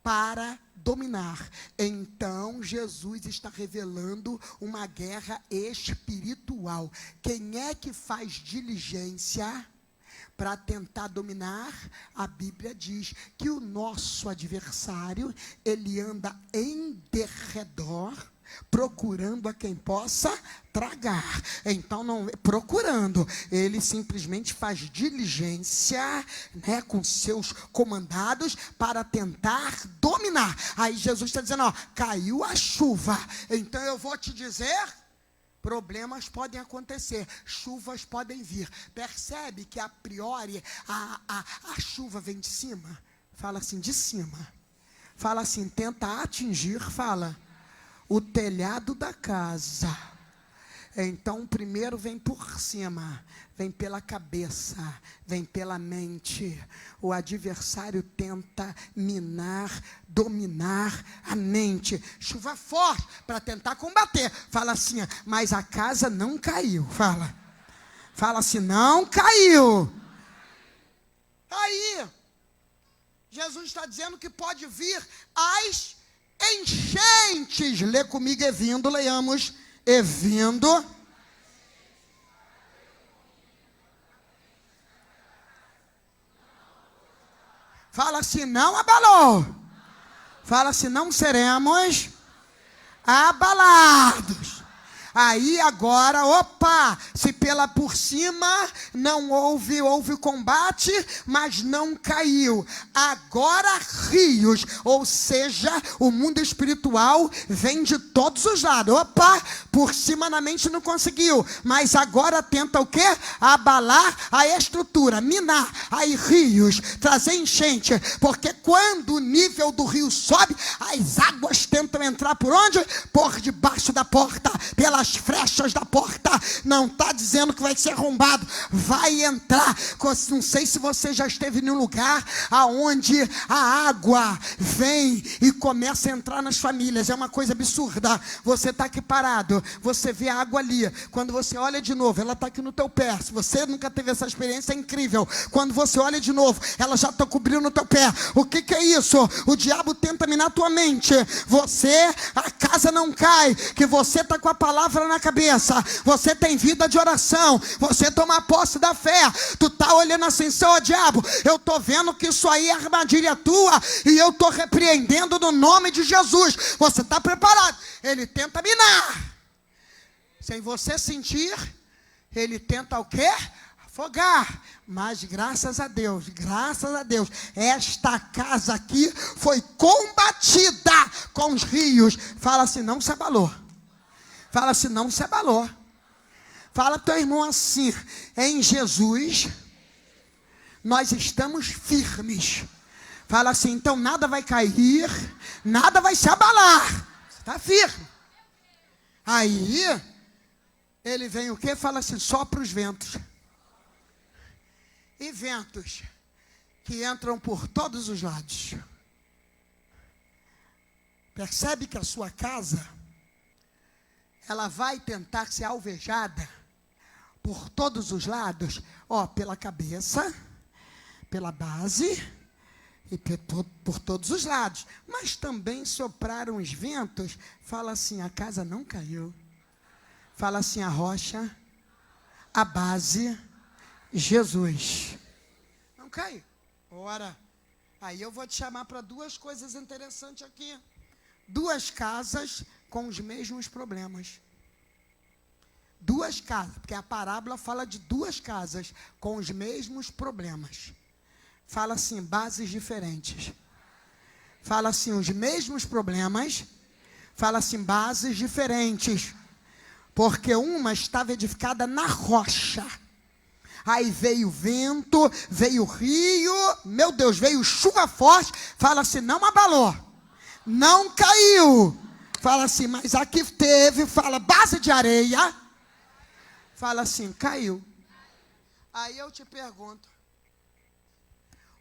para dominar. Então, Jesus está revelando uma guerra espiritual. Quem é que faz diligência para tentar dominar? A Bíblia diz que o nosso adversário, ele anda em derredor, procurando a quem possa tragar. Então, não procurando, ele simplesmente faz diligência, né, com seus comandados para tentar dominar. Aí Jesus está dizendo, ó, caiu a chuva. Então eu vou te dizer, problemas podem acontecer, chuvas podem vir. Percebe que a priori a chuva vem de cima? Fala assim, de cima. Fala assim, tenta atingir, fala, o telhado da casa. Então primeiro vem por cima, vem pela cabeça, vem pela mente. O adversário tenta minar, dominar a mente. Chuva forte para tentar combater. Fala assim, mas a casa não caiu. Fala assim, não caiu. Aí, Jesus está dizendo que pode vir as enchentes. Lê comigo, vindo, leiamos. E vindo. Fala assim, não abalou. Fala assim, não seremos abalados. Aí agora, opa, se pela por cima não houve combate, mas não caiu. Agora rios, ou seja, o mundo espiritual vem de todos os lados. Opa, por cima na mente não conseguiu, mas agora tenta o quê? Abalar a estrutura, minar. Aí rios, trazer enchente, porque quando o nível do rio sobe, as águas tentam entrar por onde? Por debaixo da porta, pelas frechas da porta. Não está dizendo que vai ser arrombado, vai entrar. Não sei se você já esteve em um lugar aonde a água vem e começa a entrar nas famílias. É uma coisa absurda. Você está aqui parado, você vê a água ali, quando você olha de novo, ela está aqui no teu pé. Se você nunca teve essa experiência, é incrível. Quando você olha de novo, ela já está cobrindo o teu pé. O que é isso? O diabo tenta minar a tua mente. A casa não cai, que você está com a palavra na cabeça, você tem vida de oração, você toma posse da fé. Tu está olhando assim, seu diabo, eu estou vendo que isso aí é armadilha tua, e eu estou repreendendo no nome de Jesus. Você está preparado? Ele tenta minar, sem você sentir. Ele tenta o quê? Afogar. Mas graças a Deus, esta casa aqui foi combatida com os rios. Fala assim, não se abalou. Fala assim, não se abalou. Fala teu irmão assim, em Jesus nós estamos firmes. Fala assim, então nada vai cair, nada vai se abalar. Você está firme. Aí ele vem o quê? Fala assim, sopra os ventos. E ventos que entram por todos os lados. Percebe que a sua casa, ela vai tentar ser alvejada por todos os lados, pela cabeça, pela base e por todos os lados. Mas também sopraram os ventos. Fala assim, a casa não caiu. Fala assim, a rocha, a base, Jesus. Não caiu. Ora, Aí eu vou te chamar para duas coisas interessantes aqui. Duas casas com os mesmos problemas. Duas casas, porque a parábola fala de duas casas com os mesmos problemas. Fala assim, bases diferentes. Fala assim, os mesmos problemas. Fala assim, bases diferentes. Porque uma estava edificada na rocha. Aí veio vento, veio rio, meu Deus, veio chuva forte. Fala assim, não abalou, não caiu. Fala assim, mas aqui teve, fala, base de areia. Fala assim, caiu. Aí eu te pergunto,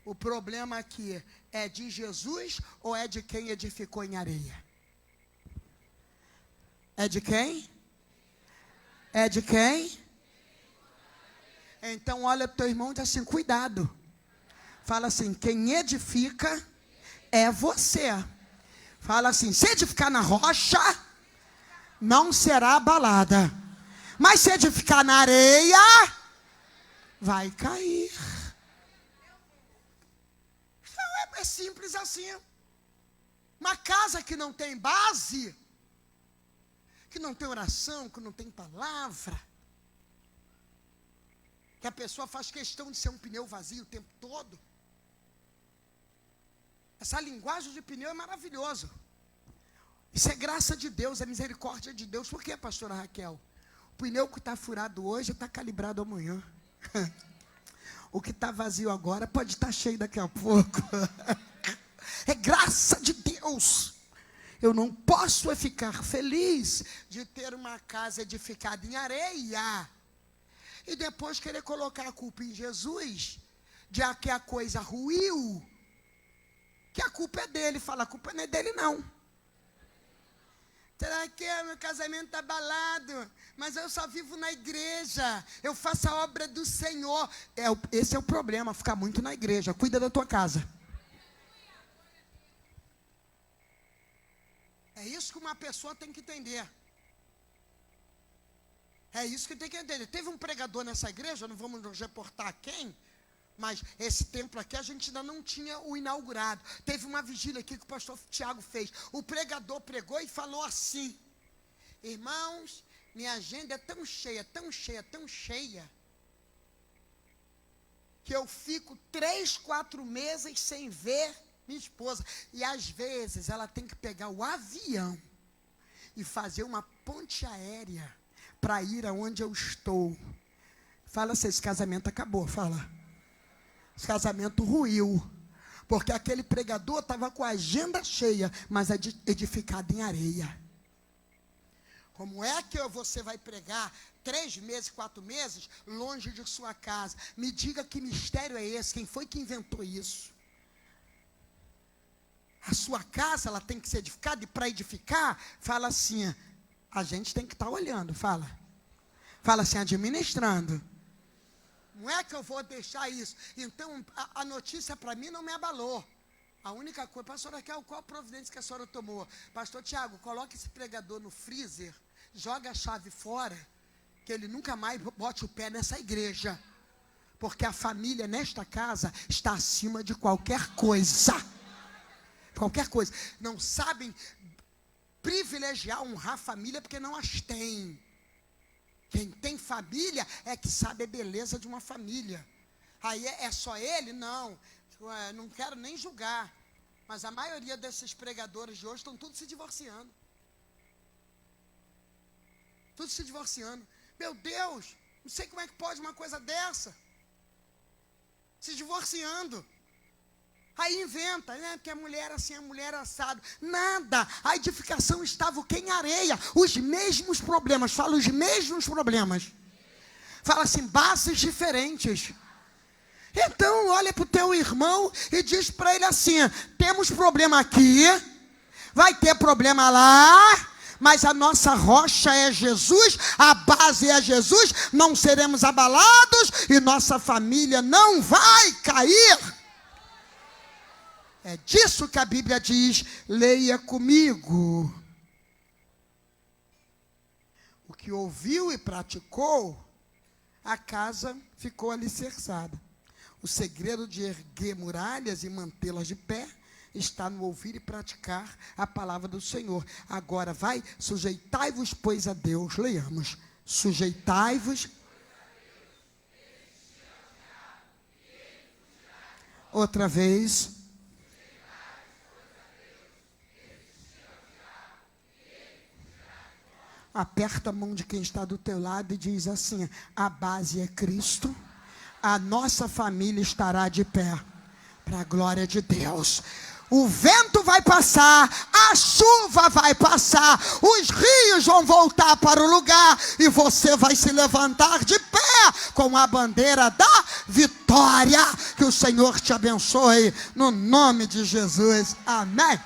o problema aqui é de Jesus ou é de quem edificou em areia? É de quem? É de quem? Então olha para o teu irmão e diz assim, cuidado. Fala assim, quem edifica é você. Fala assim, se edificar na rocha, não será abalada. Mas se edificar na areia, vai cair. Então é simples assim. Uma casa que não tem base, que não tem oração, que não tem palavra, que a pessoa faz questão de ser um pneu vazio o tempo todo. Essa linguagem de pneu é maravilhoso. Isso é graça de Deus, é misericórdia de Deus. Por que, pastora Raquel? O pneu que está furado hoje está calibrado amanhã. O que está vazio agora pode estar cheio daqui a pouco. É graça de Deus. Eu não posso ficar feliz de ter uma casa edificada em areia e depois querer colocar a culpa em Jesus, já que a coisa ruiu, que a culpa é dele. Fala, a culpa não é dele não. Será que meu casamento está abalado? Mas eu só vivo na igreja, eu faço a obra do Senhor. Esse é o problema, ficar muito na igreja. Cuida da tua casa. É isso que uma pessoa tem que entender. É isso que tem que entender. Teve um pregador nessa igreja, não vamos nos reportar quem, mas esse templo aqui a gente ainda não tinha o inaugurado. Teve uma vigília aqui que o pastor Tiago fez. O pregador pregou e falou assim: irmãos, minha agenda é tão cheia, tão cheia, tão cheia, que eu fico 3, 4 meses sem ver minha esposa. E às vezes ela tem que pegar o avião e fazer uma ponte aérea para ir aonde eu estou. Fala assim, esse casamento acabou, fala. Esse casamento ruiu. Porque aquele pregador estava com a agenda cheia, mas edificado em areia. Como é que você vai pregar 3 meses, 4 meses, longe de sua casa? Me diga que mistério é esse, quem foi que inventou isso? A sua casa, ela tem que ser edificada, e para edificar, fala assim, a gente tem que estar olhando, fala. Fala assim, administrando. Não é que eu vou deixar isso. Então, a notícia para mim não me abalou. A única coisa, pastora Raquel, qual a providência que a senhora tomou? Pastor Tiago, coloque esse pregador no freezer, joga a chave fora, que ele nunca mais bote o pé nessa igreja. Porque a família nesta casa está acima de qualquer coisa. Qualquer coisa. Não sabem privilegiar, honrar a família porque não as têm. Quem tem família é que sabe a beleza de uma família. Aí é só ele? Não. Não quero nem julgar. Mas a maioria desses pregadores de hoje estão todos se divorciando. Todos se divorciando. Meu Deus, não sei como é que pode uma coisa dessa. Se divorciando. Aí inventa, né? Porque a mulher assim, a mulher assado. Nada. A edificação estava o quê? Em areia. Os mesmos problemas. Fala os mesmos problemas. Fala assim, bases diferentes. Então, olha para o teu irmão e diz para ele assim, temos problema aqui, vai ter problema lá, mas a nossa rocha é Jesus, a base é Jesus, não seremos abalados e nossa família não vai cair. É disso que a Bíblia diz, leia comigo. O que ouviu e praticou, a casa ficou alicerçada. O segredo de erguer muralhas e mantê-las de pé está no ouvir e praticar a palavra do Senhor. Agora vai, sujeitai-vos, pois, a Deus. Leiamos. Sujeitai-vos. Outra vez. Aperta a mão de quem está do teu lado e diz assim: a base é Cristo, a nossa família estará de pé, para a glória de Deus. O vento vai passar, a chuva vai passar, os rios vão voltar para o lugar, e você vai se levantar de pé, com a bandeira da vitória. Que o Senhor te abençoe, no nome de Jesus, amém.